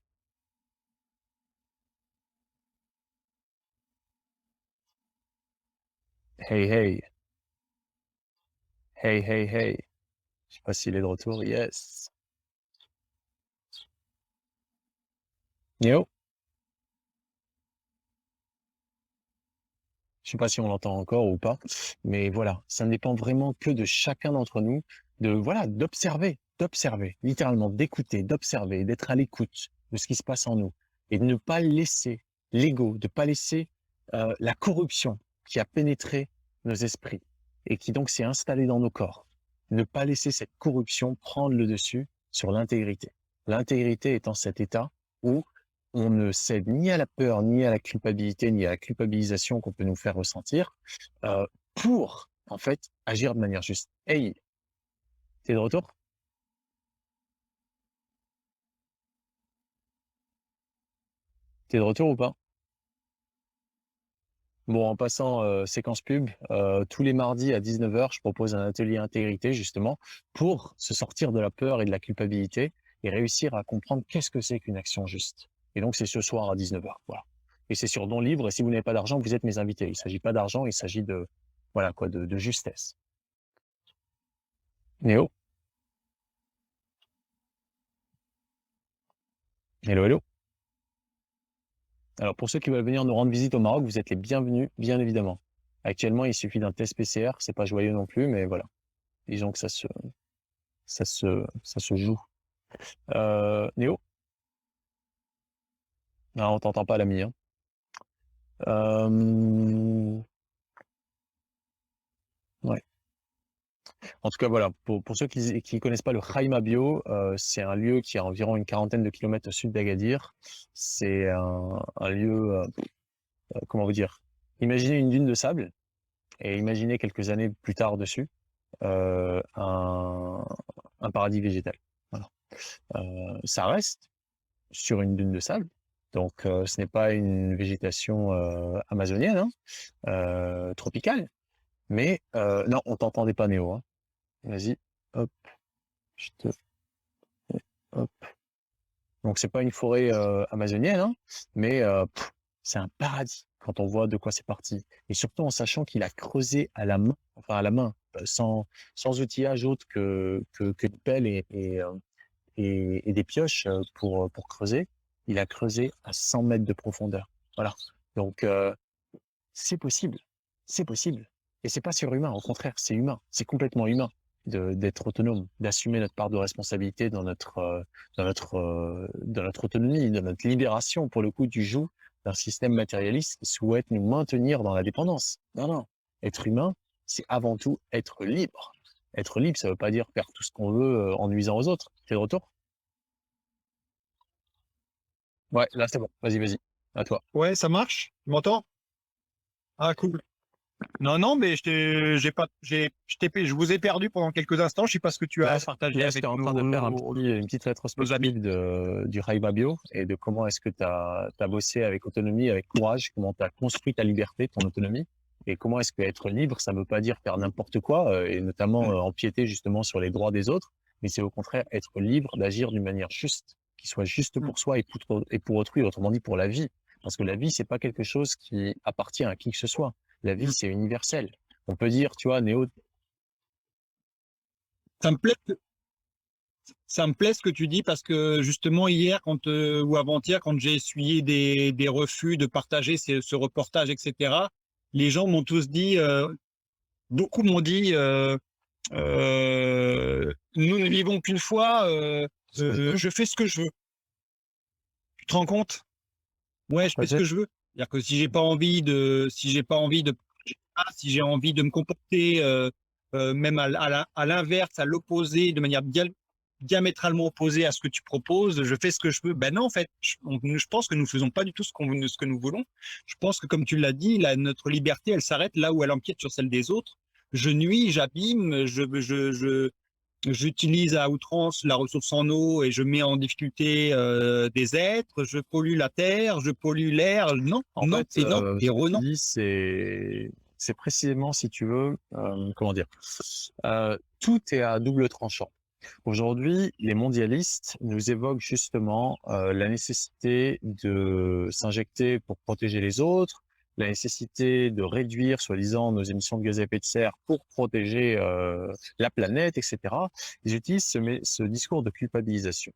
Hey, hey. Hey, hey, hey. Je sais pas s'il est de retour. Yes. Néo? Je sais pas si on l'entend encore ou pas, mais voilà, ça ne dépend vraiment que de chacun d'entre nous, voilà, d'observer, littéralement, d'écouter, d'observer, d'être à l'écoute de ce qui se passe en nous et de ne pas laisser l'ego, de pas laisser la corruption qui a pénétré nos esprits et qui donc s'est installée dans nos corps. Ne pas laisser cette corruption prendre le dessus sur l'intégrité. L'intégrité étant cet état où on ne cède ni à la peur, ni à la culpabilité, ni à la culpabilisation qu'on peut nous faire ressentir, pour, en fait, agir de manière juste. Hey, t'es de retour? T'es de retour ou pas? Bon, en passant séquence pub, tous les mardis à 19h, je propose un atelier intégrité, justement, pour se sortir de la peur et de la culpabilité et réussir à comprendre qu'est-ce que c'est qu'une action juste. Et donc, c'est ce soir à 19h. Voilà. Et c'est sur Don Libre. Et si vous n'avez pas d'argent, vous êtes mes invités. Il ne s'agit pas d'argent, il s'agit de, voilà, quoi, de justesse. Néo? Hello, hello. Alors, pour ceux qui veulent venir nous rendre visite au Maroc, vous êtes les bienvenus, bien évidemment. Actuellement, il suffit d'un test PCR. C'est pas joyeux non plus, mais voilà. Disons que ça se joue. Néo? Non, on t'entend pas, l'ami. Hein. Ouais. En tout cas, voilà, pour ceux qui connaissent pas le Khaïma Bio, c'est un lieu qui est à environ une quarantaine de kilomètres au sud d'Agadir. C'est un lieu, comment vous dire, imaginez une dune de sable et imaginez quelques années plus tard dessus un paradis végétal. Voilà. Ça reste sur une dune de sable, donc ce n'est pas une végétation amazonienne, hein, tropicale, mais non, on t'entendait pas, Néo. Hein. Vas-y, hop, je te... hop. Donc c'est pas une forêt amazonienne, hein, mais c'est un paradis quand on voit de quoi c'est parti. Et surtout en sachant qu'il a creusé à la main, enfin à la main, sans outillage autre qu'une pelle et des pioches pour creuser. Il a creusé à 100 mètres de profondeur. Voilà. Donc c'est possible, c'est possible. Et c'est pas surhumain, au contraire, c'est humain, c'est complètement humain d'être autonome, d'assumer notre part de responsabilité dans notre autonomie, dans notre libération pour le coup du joug d'un système matérialiste qui souhaite nous maintenir dans la dépendance. Non, non. Être humain, c'est avant tout être libre. Être libre, ça veut pas dire faire tout ce qu'on veut en nuisant aux autres. T'es de retour? Ouais, là c'est bon. Vas-y, vas-y. À toi. Ouais, ça marche? Tu m'entends? Ah, cool. Non, non, mais je vous ai perdu pendant quelques instants. Je sais pas ce que tu as partagé Là, avec j'étais en train de faire une petite nos amis. rétrospective du Haïba Bio et de comment est-ce que tu as bossé avec autonomie, avec courage, comment tu as construit ta liberté, ton autonomie, et comment est-ce que être libre, ça ne veut pas dire faire n'importe quoi, et notamment empiéter justement sur les droits des autres, mais c'est au contraire être libre d'agir d'une manière juste, qui soit juste pour soi et pour autrui, autrement dit pour la vie. Parce que la vie, c'est pas quelque chose qui appartient à qui que ce soit. La vie, c'est universel. On peut dire, tu vois, Néo, Ça me plaît, ça me plaît ce que tu dis parce que justement hier ou avant-hier, quand j'ai essuyé des refus de partager ce reportage, etc., les gens m'ont tous dit, beaucoup m'ont dit, nous ne vivons qu'une fois, je fais ce que je veux. Tu te rends compte? Ouais, je fais ce que je veux. C'est-à-dire que si j'ai pas envie de, si j'ai envie de me comporter même à l'inverse, à l'opposé, de manière diamétralement opposée à ce que tu proposes, je fais ce que je veux. Ben non, en fait, je pense que nous faisons pas du tout ce que nous voulons. Je pense que, comme tu l'as dit, notre liberté, elle s'arrête là où elle empiète sur celle des autres. Je nuis, j'abîme, j'utilise à outrance la ressource en eau et je mets en difficulté des êtres, je pollue la terre, je pollue l'air. Non, en non, fait, et non, et ce que tu renom. dis, c'est précisément, si tu veux, comment dire, tout est à double tranchant. Aujourd'hui, les mondialistes nous évoquent justement la nécessité de s'injecter pour protéger les autres, la nécessité de réduire, soi-disant, nos émissions de gaz à effet de serre pour protéger la planète, etc. Ils utilisent ce discours de culpabilisation.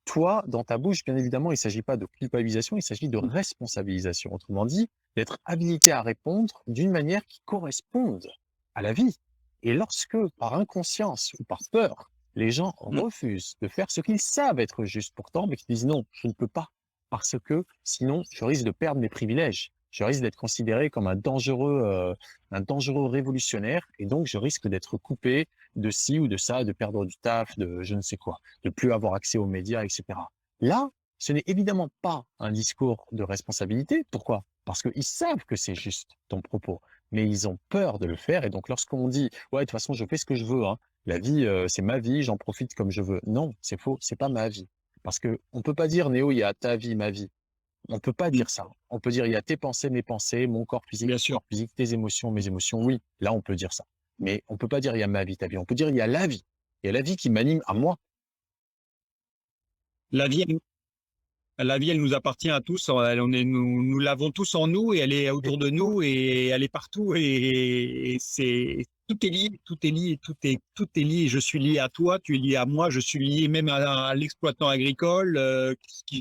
Toi, dans ta bouche, bien évidemment, il ne s'agit pas de culpabilisation, il s'agit de responsabilisation. Autrement dit, d'être habilité à répondre d'une manière qui corresponde à la vie. Et lorsque, par inconscience ou par peur, les gens refusent de faire ce qu'ils savent être juste pourtant, mais qui disent non, je ne peux pas, parce que sinon, je risque de perdre mes privilèges. Je risque d'être considéré comme un dangereux révolutionnaire, et donc je risque d'être coupé de ci ou de ça, de perdre du taf, de je ne sais quoi, de plus avoir accès aux médias, etc. Là, ce n'est évidemment pas un discours de responsabilité. Pourquoi? Parce qu'ils savent que c'est juste ton propos, mais ils ont peur de le faire. Et donc, lorsqu'on dit, ouais, de toute façon, je fais ce que je veux, hein, la vie, c'est ma vie, j'en profite comme je veux. Non, c'est faux, c'est pas ma vie. Parce que on peut pas dire, Néo, il y a ta vie, ma vie. On peut pas dire ça. On peut dire, il y a tes pensées, mes pensées, mon corps physique, Bien ton sûr. corps physique, tes émotions, mes émotions. Oui, là, on peut dire ça. Mais on peut pas dire, il y a ma vie, ta vie. On peut dire, il y a la vie. Il y a la vie qui m'anime à moi. La vie, elle nous appartient à tous. Nous l'avons tous en nous et elle est autour de nous et elle est partout et c'est tout est lié, tout est lié, tout est lié. Je suis lié à toi, tu es lié à moi, je suis lié même à l'exploitant agricole.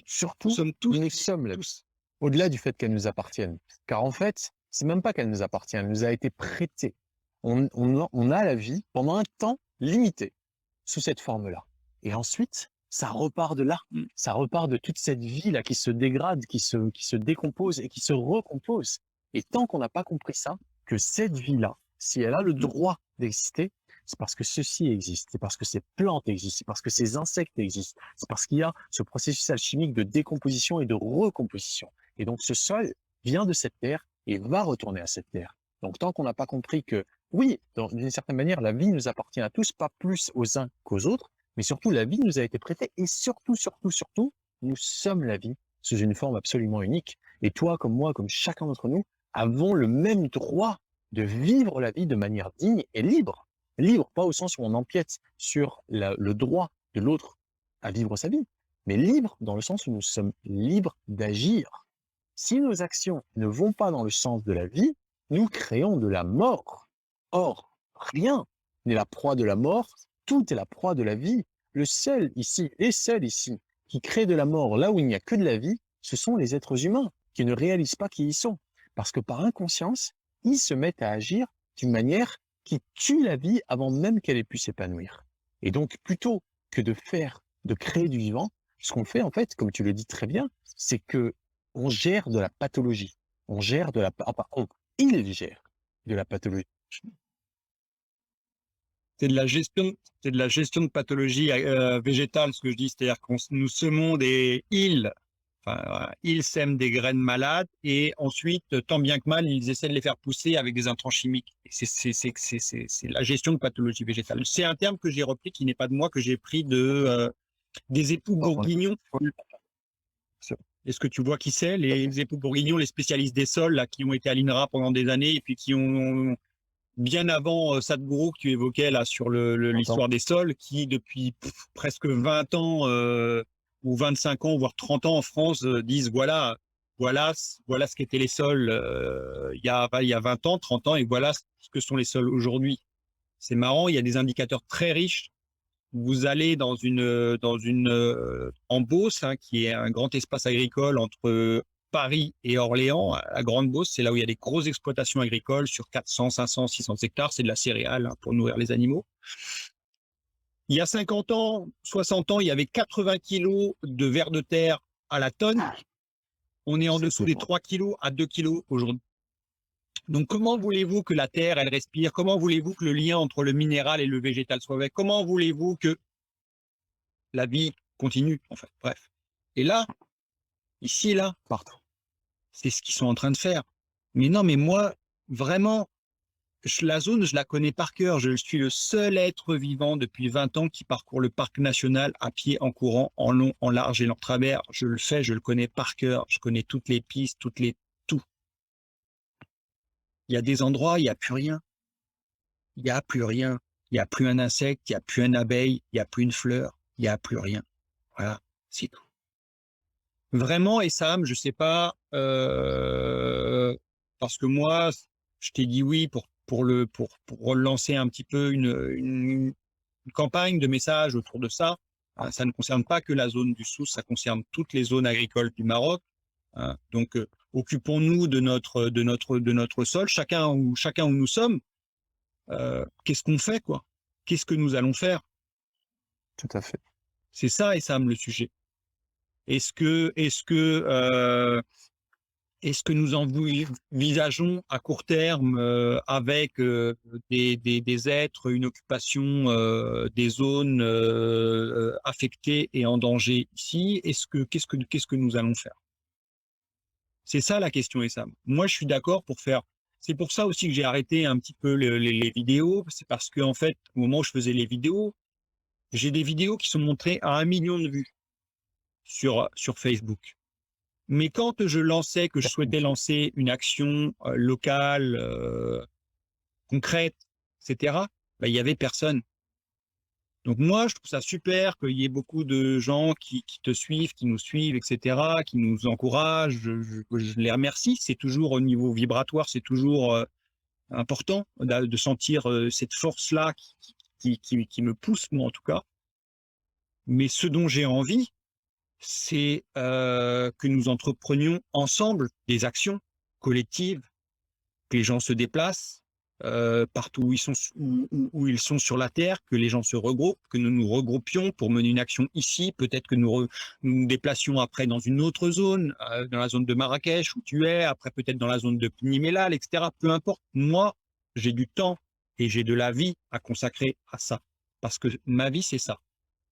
Surtout, nous sommes la vie. tous. Au-delà du fait qu'elle nous appartienne. Car en fait, c'est même pas qu'elle nous appartient, elle nous a été prêtée. On a la vie pendant un temps limité sous cette forme-là. Et ensuite, ça repart de là. Ça repart de toute cette vie-là qui se dégrade, qui se décompose et qui se recompose. Et tant qu'on n'a pas compris ça, que cette vie-là, si elle a le droit d'exister, c'est parce que ceci existe, c'est parce que ces plantes existent, c'est parce que ces insectes existent, c'est parce qu'il y a ce processus alchimique de décomposition et de recomposition. Et donc ce sol vient de cette terre et va retourner à cette terre. Donc tant qu'on n'a pas compris que oui, d'une certaine manière, la vie nous appartient à tous, pas plus aux uns qu'aux autres, mais surtout la vie nous a été prêtée et surtout, nous sommes la vie sous une forme absolument unique. Et toi, comme moi, comme chacun d'entre nous, avons le même droit de vivre la vie de manière digne et libre. Libre, pas au sens où on empiète sur le droit de l'autre à vivre sa vie, mais libre dans le sens où nous sommes libres d'agir. Si nos actions ne vont pas dans le sens de la vie, nous créons de la mort. Or, rien n'est la proie de la mort, tout est la proie de la vie. Les seuls ici, qui créent de la mort là où il n'y a que de la vie, ce sont les êtres humains qui ne réalisent pas qui ils sont. Parce que par inconscience, ils se mettent à agir d'une manière qui tue la vie avant même qu'elle ait pu s'épanouir. Et donc, plutôt que de créer du vivant, ce qu'on fait en fait, comme tu le dis très bien, c'est que on gère de la pathologie. On gère de la, il gère de la pathologie. C'est de la gestion de pathologie végétale, ce que je dis, c'est-à-dire qu'on nous semons ils sèment des graines malades et ensuite, tant bien que mal, ils essaient de les faire pousser avec des intrants chimiques. C'est la gestion de pathologie végétale. C'est un terme que j'ai repris, qui n'est pas de moi, que j'ai pris des époux bourguignons. Est-ce que tu vois qui c'est, les époux bourguignons, les spécialistes des sols, là, qui ont été à l'INRA pendant des années et puis qui ont, bien avant Sadhguru que tu évoquais là sur l'histoire des sols, qui depuis presque 20 ans ou 25 ans, voire 30 ans en France, disent voilà ce qu'étaient les sols il y a 20 ans, 30 ans, et voilà ce que sont les sols aujourd'hui. C'est marrant, il y a des indicateurs très riches. Vous allez dans une en Beauce, hein, qui est un grand espace agricole entre Paris et Orléans. À Grande Beauce, c'est là où il y a des grosses exploitations agricoles sur 400, 500, 600 hectares. C'est de la céréale, hein, pour nourrir les animaux. Il y a 50 ans, 60 ans, il y avait 80 kilos de vers de terre à la tonne. On est en dessous des 3 kilos à 2 kilos aujourd'hui. Donc, comment voulez-vous que la terre, elle respire? Comment voulez-vous que le lien entre le minéral et le végétal soit fait? Comment voulez-vous que la vie continue, en fait? Bref. Et là, ici, là, Partout. c'est ce qu'ils sont en train de faire. Mais non, mais moi, vraiment, la zone, je la connais par cœur. Je suis le seul être vivant depuis 20 ans qui parcourt le parc national à pied, en courant, en long, en large et en travers. Je le fais, je le connais par cœur. Je connais toutes les pistes, tout. Il y a des endroits, il n'y a plus rien. Il n'y a plus rien. Il n'y a plus un insecte, il n'y a plus une abeille, il n'y a plus une fleur, il n'y a plus rien. Voilà, c'est tout. Vraiment, et Sam, je sais pas, parce que moi, je t'ai dit oui pour relancer un petit peu une campagne de messages autour de ça. Hein, ça ne concerne pas que la zone du Souss, ça concerne toutes les zones agricoles du Maroc. Hein. Donc, occupons-nous de notre sol, chacun où nous sommes. Qu'est-ce qu'on fait, quoi? Qu'est-ce que nous allons faire? Tout à fait. C'est ça, et Sam, le sujet. Est-ce que nous envisageons à court terme avec des êtres, une occupation des zones affectées et en danger ici? Qu'est-ce que nous allons faire? C'est ça la question, Essam. Moi, je suis d'accord pour faire. C'est pour ça aussi que j'ai arrêté un petit peu les vidéos. C'est parce que en fait, au moment où je faisais les vidéos, j'ai des vidéos qui sont montrées à 1 million de vues sur Facebook. Mais quand que je souhaitais lancer une action locale, concrète, etc., il y avait personne. Donc moi, je trouve ça super qu'il y ait beaucoup de gens qui te suivent, qui nous suivent, etc., qui nous encouragent. Je les remercie. C'est toujours au niveau vibratoire, c'est toujours important de sentir cette force-là qui me pousse, moi en tout cas. Mais ce dont j'ai envie, c'est que nous entreprenions ensemble des actions collectives, que les gens se déplacent partout où ils sont sur la Terre, que les gens se regroupent, que nous nous regroupions pour mener une action ici, peut-être que nous nous déplacions après dans une autre zone, dans la zone de Marrakech où tu es, après peut-être dans la zone de Pnimelal, etc. Peu importe, moi, j'ai du temps et j'ai de la vie à consacrer à ça, parce que ma vie, c'est ça.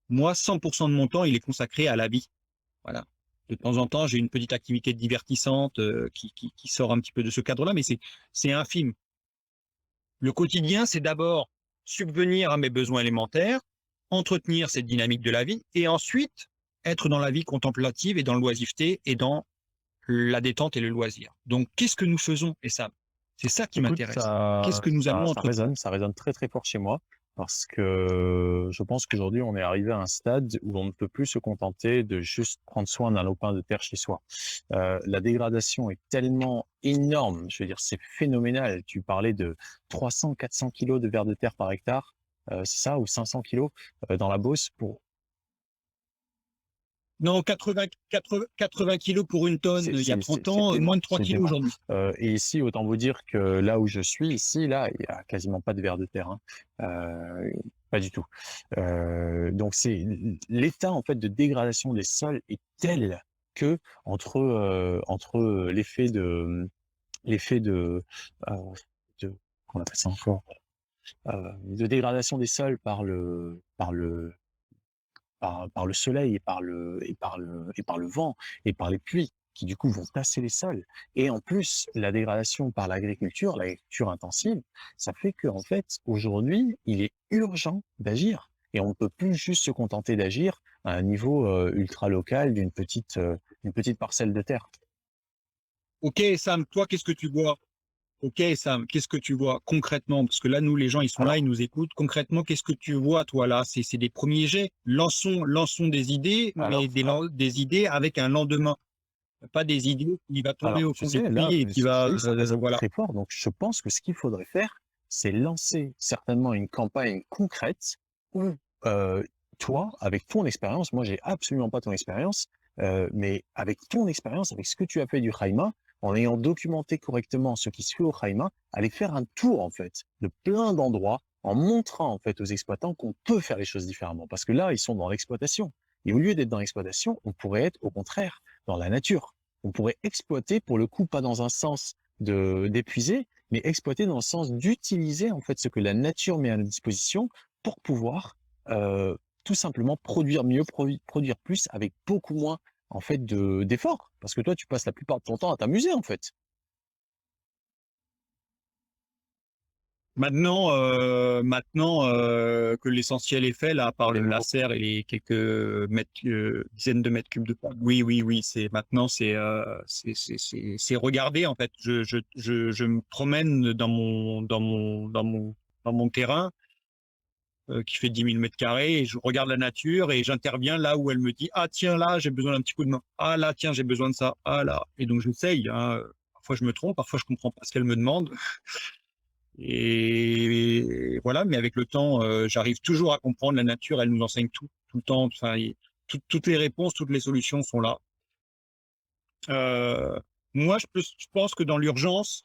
Moi, 100% de mon temps, il est consacré à la vie. Voilà. De temps en temps, j'ai une petite activité divertissante qui sort un petit peu de ce cadre-là, mais c'est infime. Le quotidien, c'est d'abord subvenir à mes besoins élémentaires, entretenir cette dynamique de la vie, et ensuite être dans la vie contemplative et dans l'oisiveté et dans la détente et le loisir. Donc, qu'est-ce que nous faisons, et ça, c'est ça qui m'intéresse. Qu'est-ce que nous allons entretenir? Ça résonne très très fort chez moi. Parce que je pense qu'aujourd'hui, on est arrivé à un stade où on ne peut plus se contenter de juste prendre soin d'un lopin de terre chez soi. La dégradation est tellement énorme, je veux dire, c'est phénoménal. Tu parlais de 300, 400 kilos de vers de terre par hectare, c'est ça, ou 500 kilos dans la Beauce pour... Non, 80 kilos pour une tonne il y a 30 ans, moins de 3 kilos aujourd'hui. Et ici, autant vous dire que là où je suis, ici, là, il n'y a quasiment pas de vers de terre. Hein. Pas du tout. Donc, c'est l'état en fait de dégradation des sols est tel que entre l'effet qu'on appelle ça encore, de dégradation des sols par le soleil et par le vent et par les pluies qui du coup vont tasser les sols. Et en plus, la dégradation par l'agriculture intensive, ça fait qu'en fait, aujourd'hui, il est urgent d'agir. Et on ne peut plus juste se contenter d'agir à un niveau ultra local d'une petite parcelle de terre. Ok, Sam, toi, qu'est-ce que tu vois? Ok, Sam, qu'est-ce que tu vois concrètement? Parce que là, nous, les gens, ils sont là, ils nous écoutent. Concrètement, qu'est-ce que tu vois, toi, là? C'est des premiers jets. Lançons des idées, mais des idées avec un lendemain. Pas des idées qui va tomber Alors, au tu fond du sais, là, puits et qui va, ça résonne voilà. très fort. Donc, je pense que ce qu'il faudrait faire, c'est lancer certainement une campagne concrète où toi, avec ton expérience, moi, j'ai absolument pas ton expérience, mais avec ton expérience, avec ce que tu as fait du Haïma, en ayant documenté correctement ce qui se fait au Haïma, aller faire un tour, en fait, de plein d'endroits, en montrant, en fait, aux exploitants qu'on peut faire les choses différemment. Parce que là, ils sont dans l'exploitation. Et au lieu d'être dans l'exploitation, on pourrait être, au contraire, dans la nature. On pourrait exploiter, pour le coup, pas dans un sens d'épuiser, mais exploiter dans le sens d'utiliser en fait ce que la nature met à notre disposition pour pouvoir tout simplement produire mieux, produire plus avec beaucoup moins en fait d'efforts. Parce que toi, tu passes la plupart de ton temps à t'amuser en fait. Maintenant, que l'essentiel est fait, là, par le laser et les quelques dizaines de mètres cubes de terre. Oui, c'est maintenant, c'est regarder en fait. Je me promène dans mon terrain qui fait 10 000 mètres carrés et je regarde la nature et j'interviens là où elle me dit ah tiens là j'ai besoin d'un petit coup de main, ah là tiens j'ai besoin de ça, ah là, et donc j'essaye. Hein. Parfois je me trompe, parfois je comprends pas ce qu'elle me demande. Et voilà, mais avec le temps, j'arrive toujours à comprendre la nature. Elle nous enseigne tout le temps. Enfin, toutes les réponses, toutes les solutions sont là. Moi, je pense que dans l'urgence,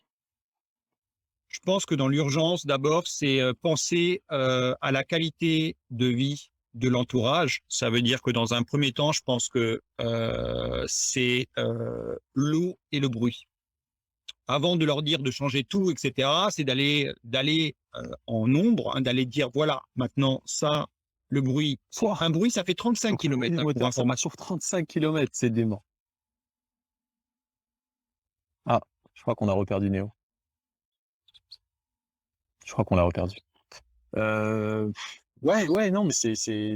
d'abord, c'est penser à la qualité de vie de l'entourage. Ça veut dire que dans un premier temps, je pense que c'est l'eau et le bruit. Avant de leur dire de changer tout, etc., c'est d'aller en nombre, hein, d'aller dire voilà, maintenant ça, le bruit. Un bruit, ça fait 35 km pour information. Sur 35 km, c'est dément. Ah, je crois qu'on a reperdu Néo. Je crois qu'on l'a reperdu. Ouais, non, mais c'est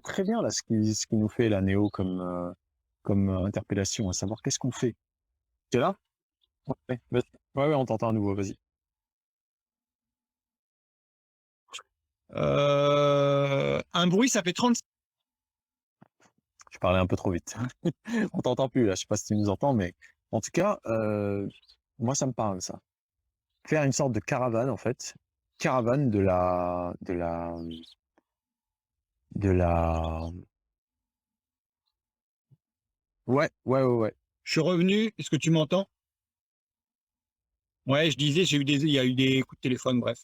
très bien là ce qui nous fait la Néo comme interpellation, à savoir qu'est-ce qu'on fait. T'es là? Ouais, ouais, on t'entend à nouveau, vas-y. Un bruit, ça fait 35. Je parlais un peu trop vite. On t'entend plus là, je sais pas si tu nous entends, mais en tout cas, moi ça me parle ça. Faire une sorte de caravane en fait, caravane de la. Ouais. Je suis revenu. Est-ce que tu m'entends? Ouais, je disais, il y a eu des coups de téléphone, bref.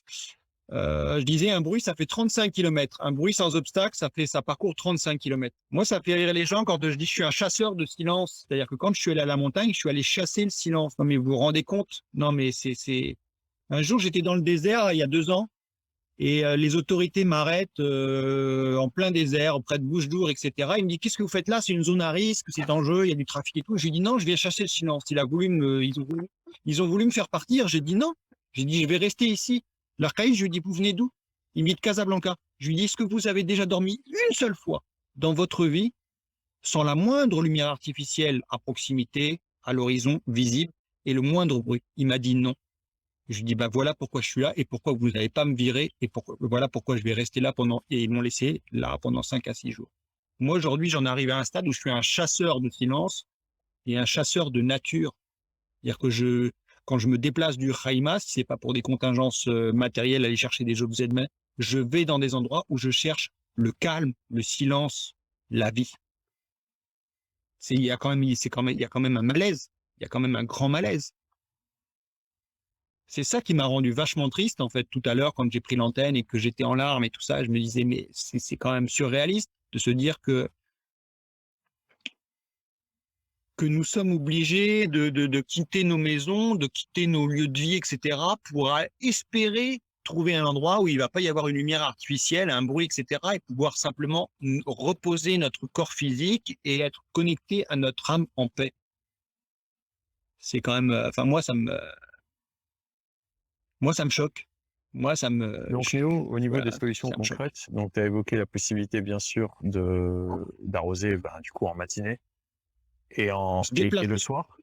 Je disais, un bruit, ça fait 35 km. Un bruit sans obstacle, ça parcourt 35 km. Moi, ça fait rire les gens quand je dis je suis un chasseur de silence. C'est-à-dire que quand je suis allé à la montagne, je suis allé chasser le silence. Non, mais vous vous rendez compte? Non, mais c'est. Un jour, j'étais dans le désert, il y a 2 ans, et les autorités m'arrêtent en plein désert, près de Bouche-d'Our, etc. Il me dit, qu'est-ce que vous faites là? C'est une zone à risque, c'est dangereux, il y a du trafic et tout. J'ai dit non, je viens chasser le silence. Ils ont voulu me faire partir. J'ai dit non. J'ai dit, je vais rester ici. L'Arcaïs, je lui dis, vous venez d'où? Il me dit de Casablanca. Je lui dis, est-ce que vous avez déjà dormi une seule fois dans votre vie sans la moindre lumière artificielle à proximité, à l'horizon, visible, et le moindre bruit? Il m'a dit non. Je lui dis, bah voilà pourquoi je suis là et pourquoi vous n'allez pas me virer et voilà pourquoi je vais rester là et ils m'ont laissé là pendant 5 à 6 jours. Moi, aujourd'hui, j'en arrive à un stade où je suis un chasseur de silence et un chasseur de nature. C'est-à-dire que quand je me déplace du Haïma, si c'est pas pour des contingences matérielles, aller chercher des objets de main, je vais dans des endroits où je cherche le calme, le silence, la vie. Il y a quand même un malaise. Il y a quand même un grand malaise. C'est ça qui m'a rendu vachement triste, en fait, tout à l'heure, quand j'ai pris l'antenne et que j'étais en larmes et tout ça. Je me disais, mais c'est quand même surréaliste de se dire que que nous sommes obligés de quitter nos maisons, de quitter nos lieux de vie, etc., pour espérer trouver un endroit où il ne va pas y avoir une lumière artificielle, un bruit, etc., et pouvoir simplement reposer notre corps physique et être connecté à notre âme en paix. C'est quand même, enfin moi ça me choque. Moi ça me. Donc Néo, au niveau voilà, des solutions ça me choque. concrètes, donc tu as évoqué la possibilité bien sûr d'arroser du coup en matinée et Se déplacer. le soir.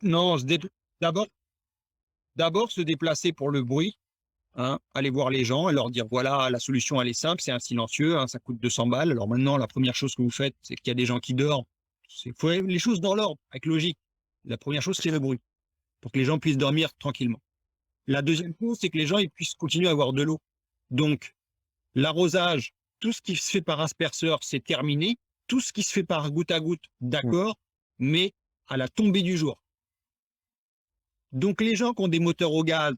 Non, d'abord se déplacer pour le bruit. Hein, aller voir les gens et leur dire voilà, la solution elle est simple, c'est un silencieux, hein, ça coûte 200 balles. Alors maintenant, la première chose que vous faites, c'est qu'il y a des gens qui dorment. Il faut les choses dans l'ordre, avec logique. La première chose, c'est le bruit, pour que les gens puissent dormir tranquillement. La deuxième chose, c'est que les gens ils puissent continuer à avoir de l'eau. Donc, l'arrosage, tout ce qui se fait par asperceur, c'est terminé. Tout ce qui se fait par goutte à goutte, d'accord, mais à la tombée du jour. Donc, les gens qui ont des moteurs au gaz,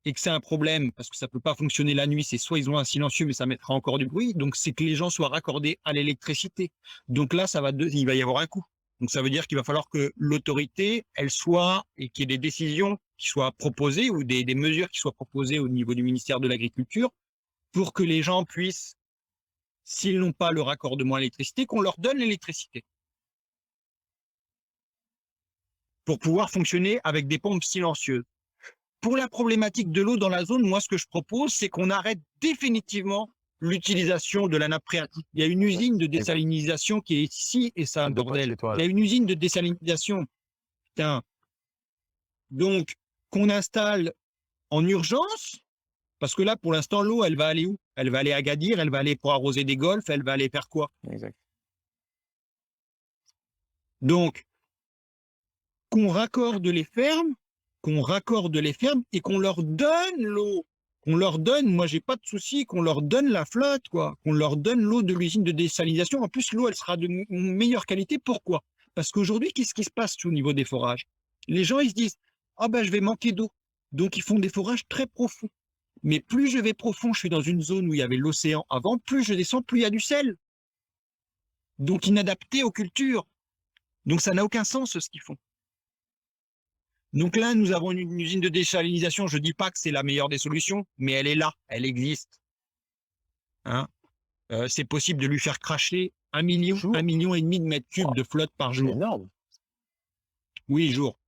et que c'est un problème parce que ça peut pas fonctionner la nuit, c'est soit ils ont un silencieux mais ça mettra encore du bruit, donc c'est que les gens soient raccordés à l'électricité. Donc là, il va y avoir un coût. Donc ça veut dire qu'il va falloir que l'autorité, elle soit, et qu'il y ait des décisions qui soient proposées ou des mesures qui soient proposées au niveau du ministère de l'Agriculture pour que les gens puissent, s'ils n'ont pas le raccordement à l'électricité, qu'on leur donne l'électricité. Pour pouvoir fonctionner avec des pompes silencieuses. Pour la problématique de l'eau dans la zone, moi, ce que je propose, c'est qu'on arrête définitivement l'utilisation de la nappe phréatique. Il y a une usine de désalinisation qui est ici et c'est un bordel. Il y a une usine de désalinisation. Putain. Donc, qu'on installe en urgence, parce que là, pour l'instant, l'eau, elle va aller où? Elle va aller à Agadir, elle va aller pour arroser des golfs, elle va aller faire quoi? Exact. Donc, qu'on raccorde les fermes, et qu'on leur donne l'eau. Qu'on leur donne, moi j'ai pas de souci, qu'on leur donne la flotte, quoi. Qu'on leur donne l'eau de l'usine de désalinisation. En plus, l'eau, elle sera de meilleure qualité. Pourquoi? Parce qu'aujourd'hui, qu'est-ce qui se passe au niveau des forages? Les gens, ils se disent, ah ben je vais manquer d'eau. Donc ils font des forages très profonds. Mais plus je vais profond, je suis dans une zone où il y avait l'océan avant, plus je descends, plus il y a du sel. Donc inadapté aux cultures. Donc ça n'a aucun sens ce qu'ils font. Donc là, nous avons une usine de désalinisation. Je ne dis pas que c'est la meilleure des solutions, mais elle est là, elle existe. Hein, c'est possible de lui faire cracher 1,5 million de mètres cubes de flotte par jour. C'est énorme. Oui, jour.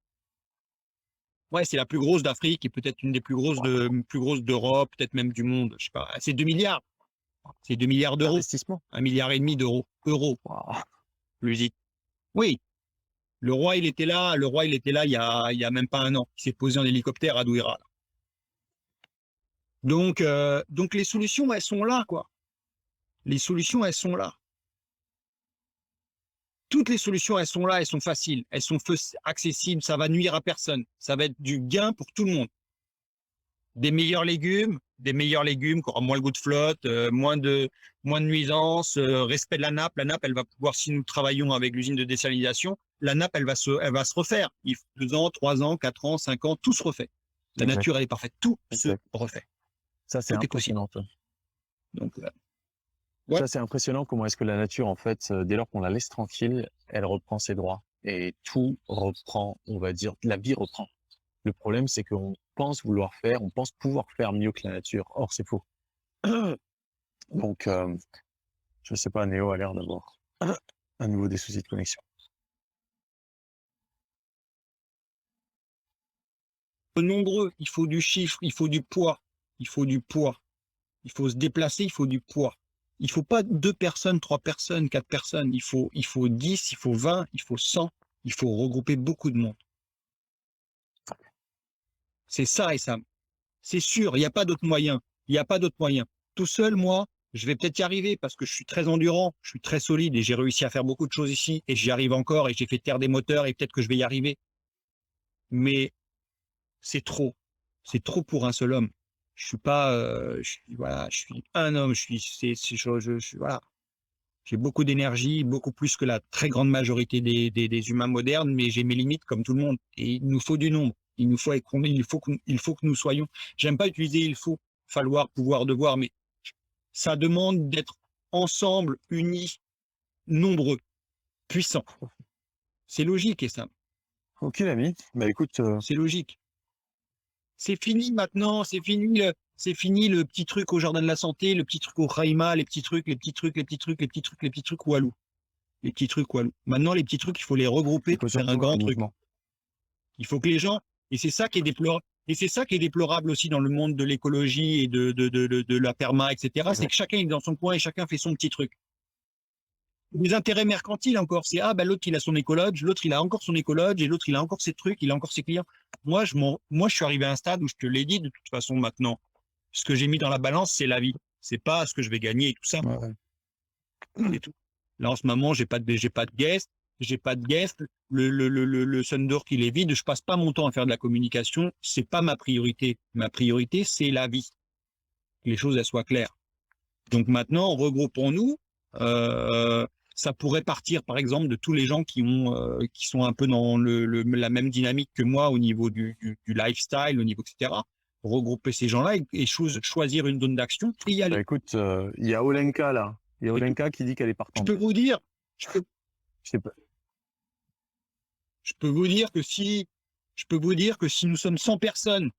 Ouais, c'est la plus grosse d'Afrique et peut-être une des plus grosses d'Europe, peut-être même du monde. Je sais pas. C'est 2 milliards. C'est 2 milliards d'euros. 1,5 milliard d'euros. Wow. Plus vite. Oui. Le roi, il était là il y a même pas un an. Il s'est posé en hélicoptère à Douira. Donc les solutions, elles sont là, quoi. Les solutions, elles sont là. Toutes les solutions, elles sont là, elles sont faciles, elles sont accessibles, ça va nuire à personne. Ça va être du gain pour tout le monde. Des meilleurs légumes qui auront moins le goût de flotte, moins de nuisances, respect de la nappe. La nappe, elle va pouvoir, si nous travaillons avec l'usine de désalinisation, la nappe, elle va se refaire. 2 ans, 3 ans, 4 ans, 5 ans, tout se refait. La nature, elle est parfaite. Tout se refait. Ça, c'est impressionnant. Donc, ouais. Ça, c'est impressionnant comment est-ce que la nature, en fait, dès lors qu'on la laisse tranquille, elle reprend ses droits. Et tout reprend, on va dire, la vie reprend. Le problème, c'est qu'on pense on pense pouvoir faire mieux que la nature. Or, c'est faux. Donc, je sais pas, Néo a l'air d'avoir à nouveau des soucis de connexion. Nombreux, il faut du chiffre, il faut du poids, il faut se déplacer, il faut du poids. Il faut pas 2 personnes, 3 personnes, 4 personnes, il faut 10, il faut 20, il faut 100, il faut regrouper beaucoup de monde. C'est ça et ça. C'est sûr, il n'y a pas d'autre moyen. Tout seul, moi, je vais peut-être y arriver parce que je suis très endurant, je suis très solide et j'ai réussi à faire beaucoup de choses ici et j'y arrive encore et j'ai fait taire des moteurs et peut-être que je vais y arriver. Mais c'est trop pour un seul homme. Je suis pas, je suis un homme. Voilà. J'ai beaucoup d'énergie, beaucoup plus que la très grande majorité des humains modernes, mais j'ai mes limites comme tout le monde. Et il nous faut du nombre. Il faut que nous soyons. J'aime pas utiliser il faut, falloir, pouvoir, devoir, mais ça demande d'être ensemble, unis, nombreux. puissant. C'est logique et simple. Ok, l'ami. Bah écoute, C'est logique. C'est fini maintenant, c'est fini le petit truc au jardin de la santé, le petit truc au Raïma, les petits trucs Walou. Les petits trucs Walou. Maintenant, les petits trucs, il faut les regrouper il faut pour faire un surtout grand un truc. mouvement. Il faut que les gens, et c'est ça qui est déplorable, et c'est ça qui est déplorable aussi dans le monde de l'écologie et de la perma, etc. C'est que chacun est dans son coin et chacun fait son petit truc. Les intérêts mercantiles encore, c'est l'autre il a son écologe, l'autre il a encore son écologe et l'autre il a encore ses trucs, il a encore ses clients. Moi je suis arrivé à un stade où je te l'ai dit de toute façon maintenant. Ce que j'ai mis dans la balance, c'est la vie. C'est pas ce que je vais gagner et tout ça. Ouais. C'est tout. Là en ce moment, j'ai pas de guest. Le Sundoor qui est vide, je passe pas mon temps à faire de la communication. C'est pas ma priorité. Ma priorité, c'est la vie. Que les choses elles soient claires. Donc maintenant, regroupons-nous. Ça pourrait partir, par exemple, de tous les gens qui sont un peu dans la même dynamique que moi au niveau du lifestyle, au niveau etc. Regrouper ces gens-là et choisir une zone d'action et y aller. Bah écoute, il y a Olenka là. Il y a Olenka qui dit qu'elle est Je partante. peux vous dire, Je sais pas. je peux vous dire que si nous sommes 100 personnes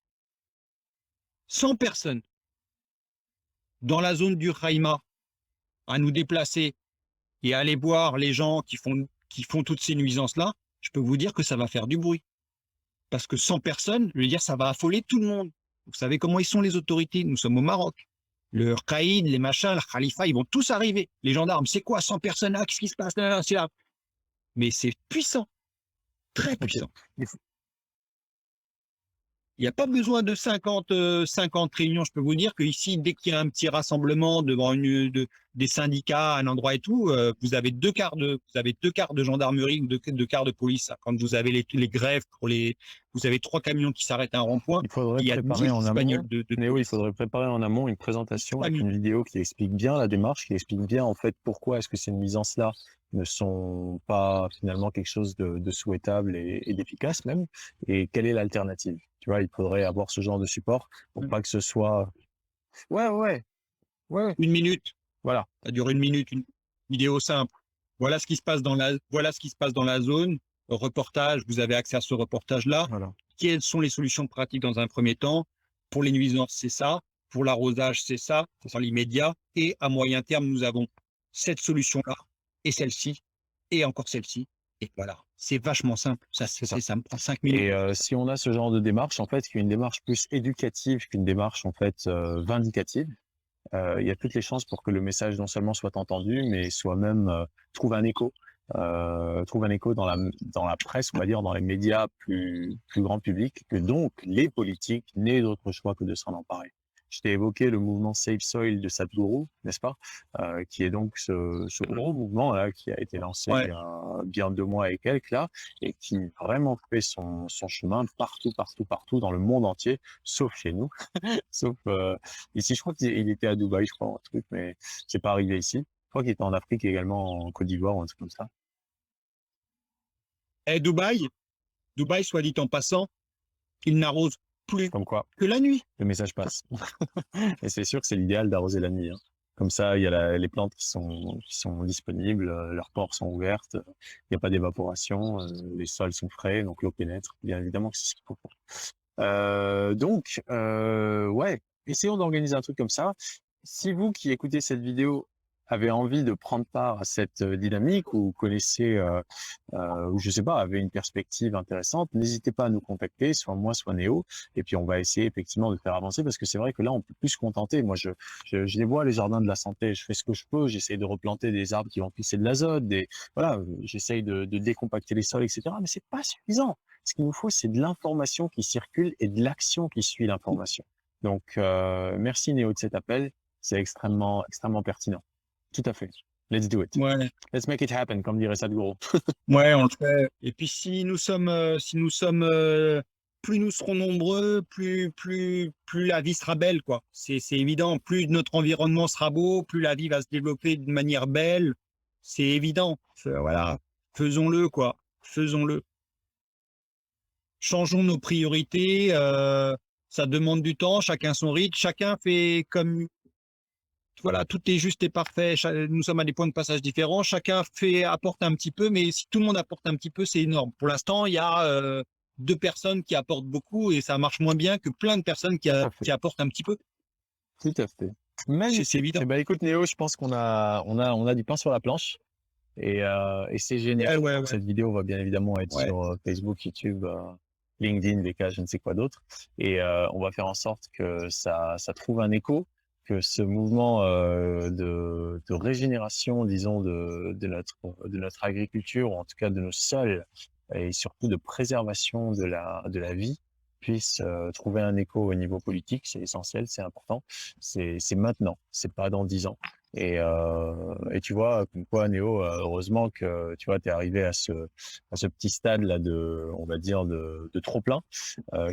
dans la zone du Raïma à nous déplacer et à aller voir les gens qui font toutes ces nuisances-là, je peux vous dire que ça va faire du bruit. Parce que 100 personnes, je veux dire, ça va affoler tout le monde. Vous savez comment ils sont les autorités? Nous sommes au Maroc. Le Qaïd, les machins, le Khalifa, ils vont tous arriver. Les gendarmes, c'est quoi 100 personnes là? Qu'est-ce qui se passe là, c'est là? Mais c'est puissant. Très puissant. Il n'y a pas besoin de 50 réunions. Je peux vous dire qu'ici, dès qu'il y a un petit rassemblement devant des syndicats, un endroit et tout, vous avez deux quarts de gendarmerie ou deux quarts de police. Quand vous avez les grèves, vous avez 3 camions qui s'arrêtent à un rond-point. Il faudrait Il y a préparer 10 en amont. bagnoles Mais oui, il faudrait préparer en amont une présentation avec une vidéo qui explique bien la démarche, qui explique bien en fait pourquoi est-ce que ces nuisances-là ne sont pas finalement quelque chose de souhaitable et d'efficace même, et quelle est l'alternative. Tu vois, il faudrait avoir ce genre de support pour pas que ce soit. Ouais. 1 minute. Voilà. Ça dure 1 minute, une vidéo simple. Voilà ce qui se passe dans la zone. Reportage, vous avez accès à ce reportage-là. Voilà. Quelles sont les solutions pratiques dans un premier temps? Pour les nuisances, c'est ça. Pour l'arrosage, c'est ça. C'est dans l'immédiat. Et à moyen terme, nous avons cette solution-là et celle-ci et encore celle-ci. Et voilà. C'est vachement simple. Ça me prend 5 minutes. Et si on a ce genre de démarche, en fait, qui est une démarche plus éducative qu'une démarche en fait vindicative, il y a toutes les chances pour que le message non seulement soit entendu, mais soit même trouve un écho dans la presse, on va dire, dans les médias plus grand public, que donc les politiques n'aient d'autre choix que de s'en emparer. Je t'ai évoqué le mouvement Save Soil de Sadhguru, n'est-ce pas, qui est donc ce gros mouvement là qui a été lancé il y a bien 2 mois et quelques là, et qui vraiment fait son chemin partout dans le monde entier, sauf chez nous, sauf ici. Je crois qu'il était à Dubaï, je crois, un truc, mais c'est pas arrivé ici. Je crois qu'il était en Afrique également, en Côte d'Ivoire ou un truc comme ça. Et Dubaï, soit dit en passant, il n'arrose plus Comme quoi, que la nuit. le message passe. Et c'est sûr que c'est l'idéal d'arroser la nuit, hein. Comme ça, il y a les plantes qui sont disponibles, leurs pores sont ouvertes, il n'y a pas d'évaporation, les sols sont frais, donc l'eau pénètre. Bien évidemment que c'est ce qu'il faut faire. Donc, ouais, essayons d'organiser un truc comme ça. Si vous qui écoutez cette vidéo avez envie de prendre part à cette dynamique ou connaissez, ou je sais pas, avez une perspective intéressante, n'hésitez pas à nous contacter, soit moi, soit Néo, et puis on va essayer effectivement de faire avancer, parce que c'est vrai que là, on peut plus se contenter. Moi, je les vois, les jardins de la santé, je fais ce que je peux, j'essaye de replanter des arbres qui vont fixer de l'azote, voilà, j'essaye de décompacter les sols, etc., mais c'est pas suffisant. Ce qu'il nous faut, c'est de l'information qui circule et de l'action qui suit l'information. Donc, merci Néo de cet appel, c'est extrêmement pertinent. Tout à fait. Let's do it. Ouais. Let's make it happen, comme dirait Sadhguru. Ouais, on le fait. Et puis si nous sommes, plus nous serons nombreux, plus la vie sera belle, quoi. C'est évident. Plus notre environnement sera beau, plus la vie va se développer de manière belle. C'est évident. Voilà. Faisons-le, quoi. Faisons-le. Changeons nos priorités. Ça demande du temps. Chacun son rythme. Chacun fait comme. voilà, tout est juste et parfait. Nous sommes à des points de passage différents. Chacun apporte un petit peu, mais si tout le monde apporte un petit peu, c'est énorme. Pour l'instant, il y a 2 personnes qui apportent beaucoup et ça marche moins bien que plein de personnes qui apportent un petit peu. Tout à fait. C'est Magnifique. évident. Eh ben, écoute, Néo, je pense qu'on a du pain sur la planche et c'est génial. Ouais. Donc, cette vidéo va bien évidemment être Ouais. sur Facebook, YouTube, LinkedIn, VK, je ne sais quoi d'autre. Et on va faire en sorte que ça trouve un écho, que ce mouvement de régénération, disons, de notre agriculture, ou en tout cas de nos sols, et surtout de préservation de la vie, puisse trouver un écho au niveau politique. C'est essentiel, c'est important. C'est maintenant, c'est pas dans 10 ans. Et tu vois, comme quoi, Néo, heureusement que tu vois, t'es arrivé à ce petit stade là on va dire de trop plein,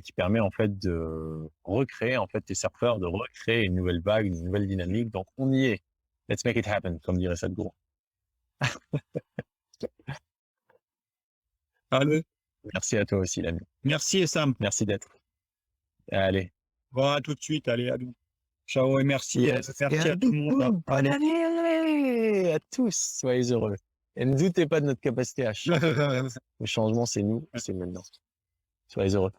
qui permet en fait de recréer en fait tes surfeurs, de recréer une nouvelle vague, une nouvelle dynamique. Donc on y est. Let's make it happen, comme dirait Sadhguru. Allez. Merci à toi aussi, l'ami. Merci Sam. Merci d'être. Allez. Bon, à tout de suite. Allez, à nous. Ciao et merci. Yes. Merci à tout le monde. Allez. Allez, à tous, soyez heureux. Et ne doutez pas de notre capacité à changer. Le changement, c'est nous, c'est maintenant. Soyez heureux.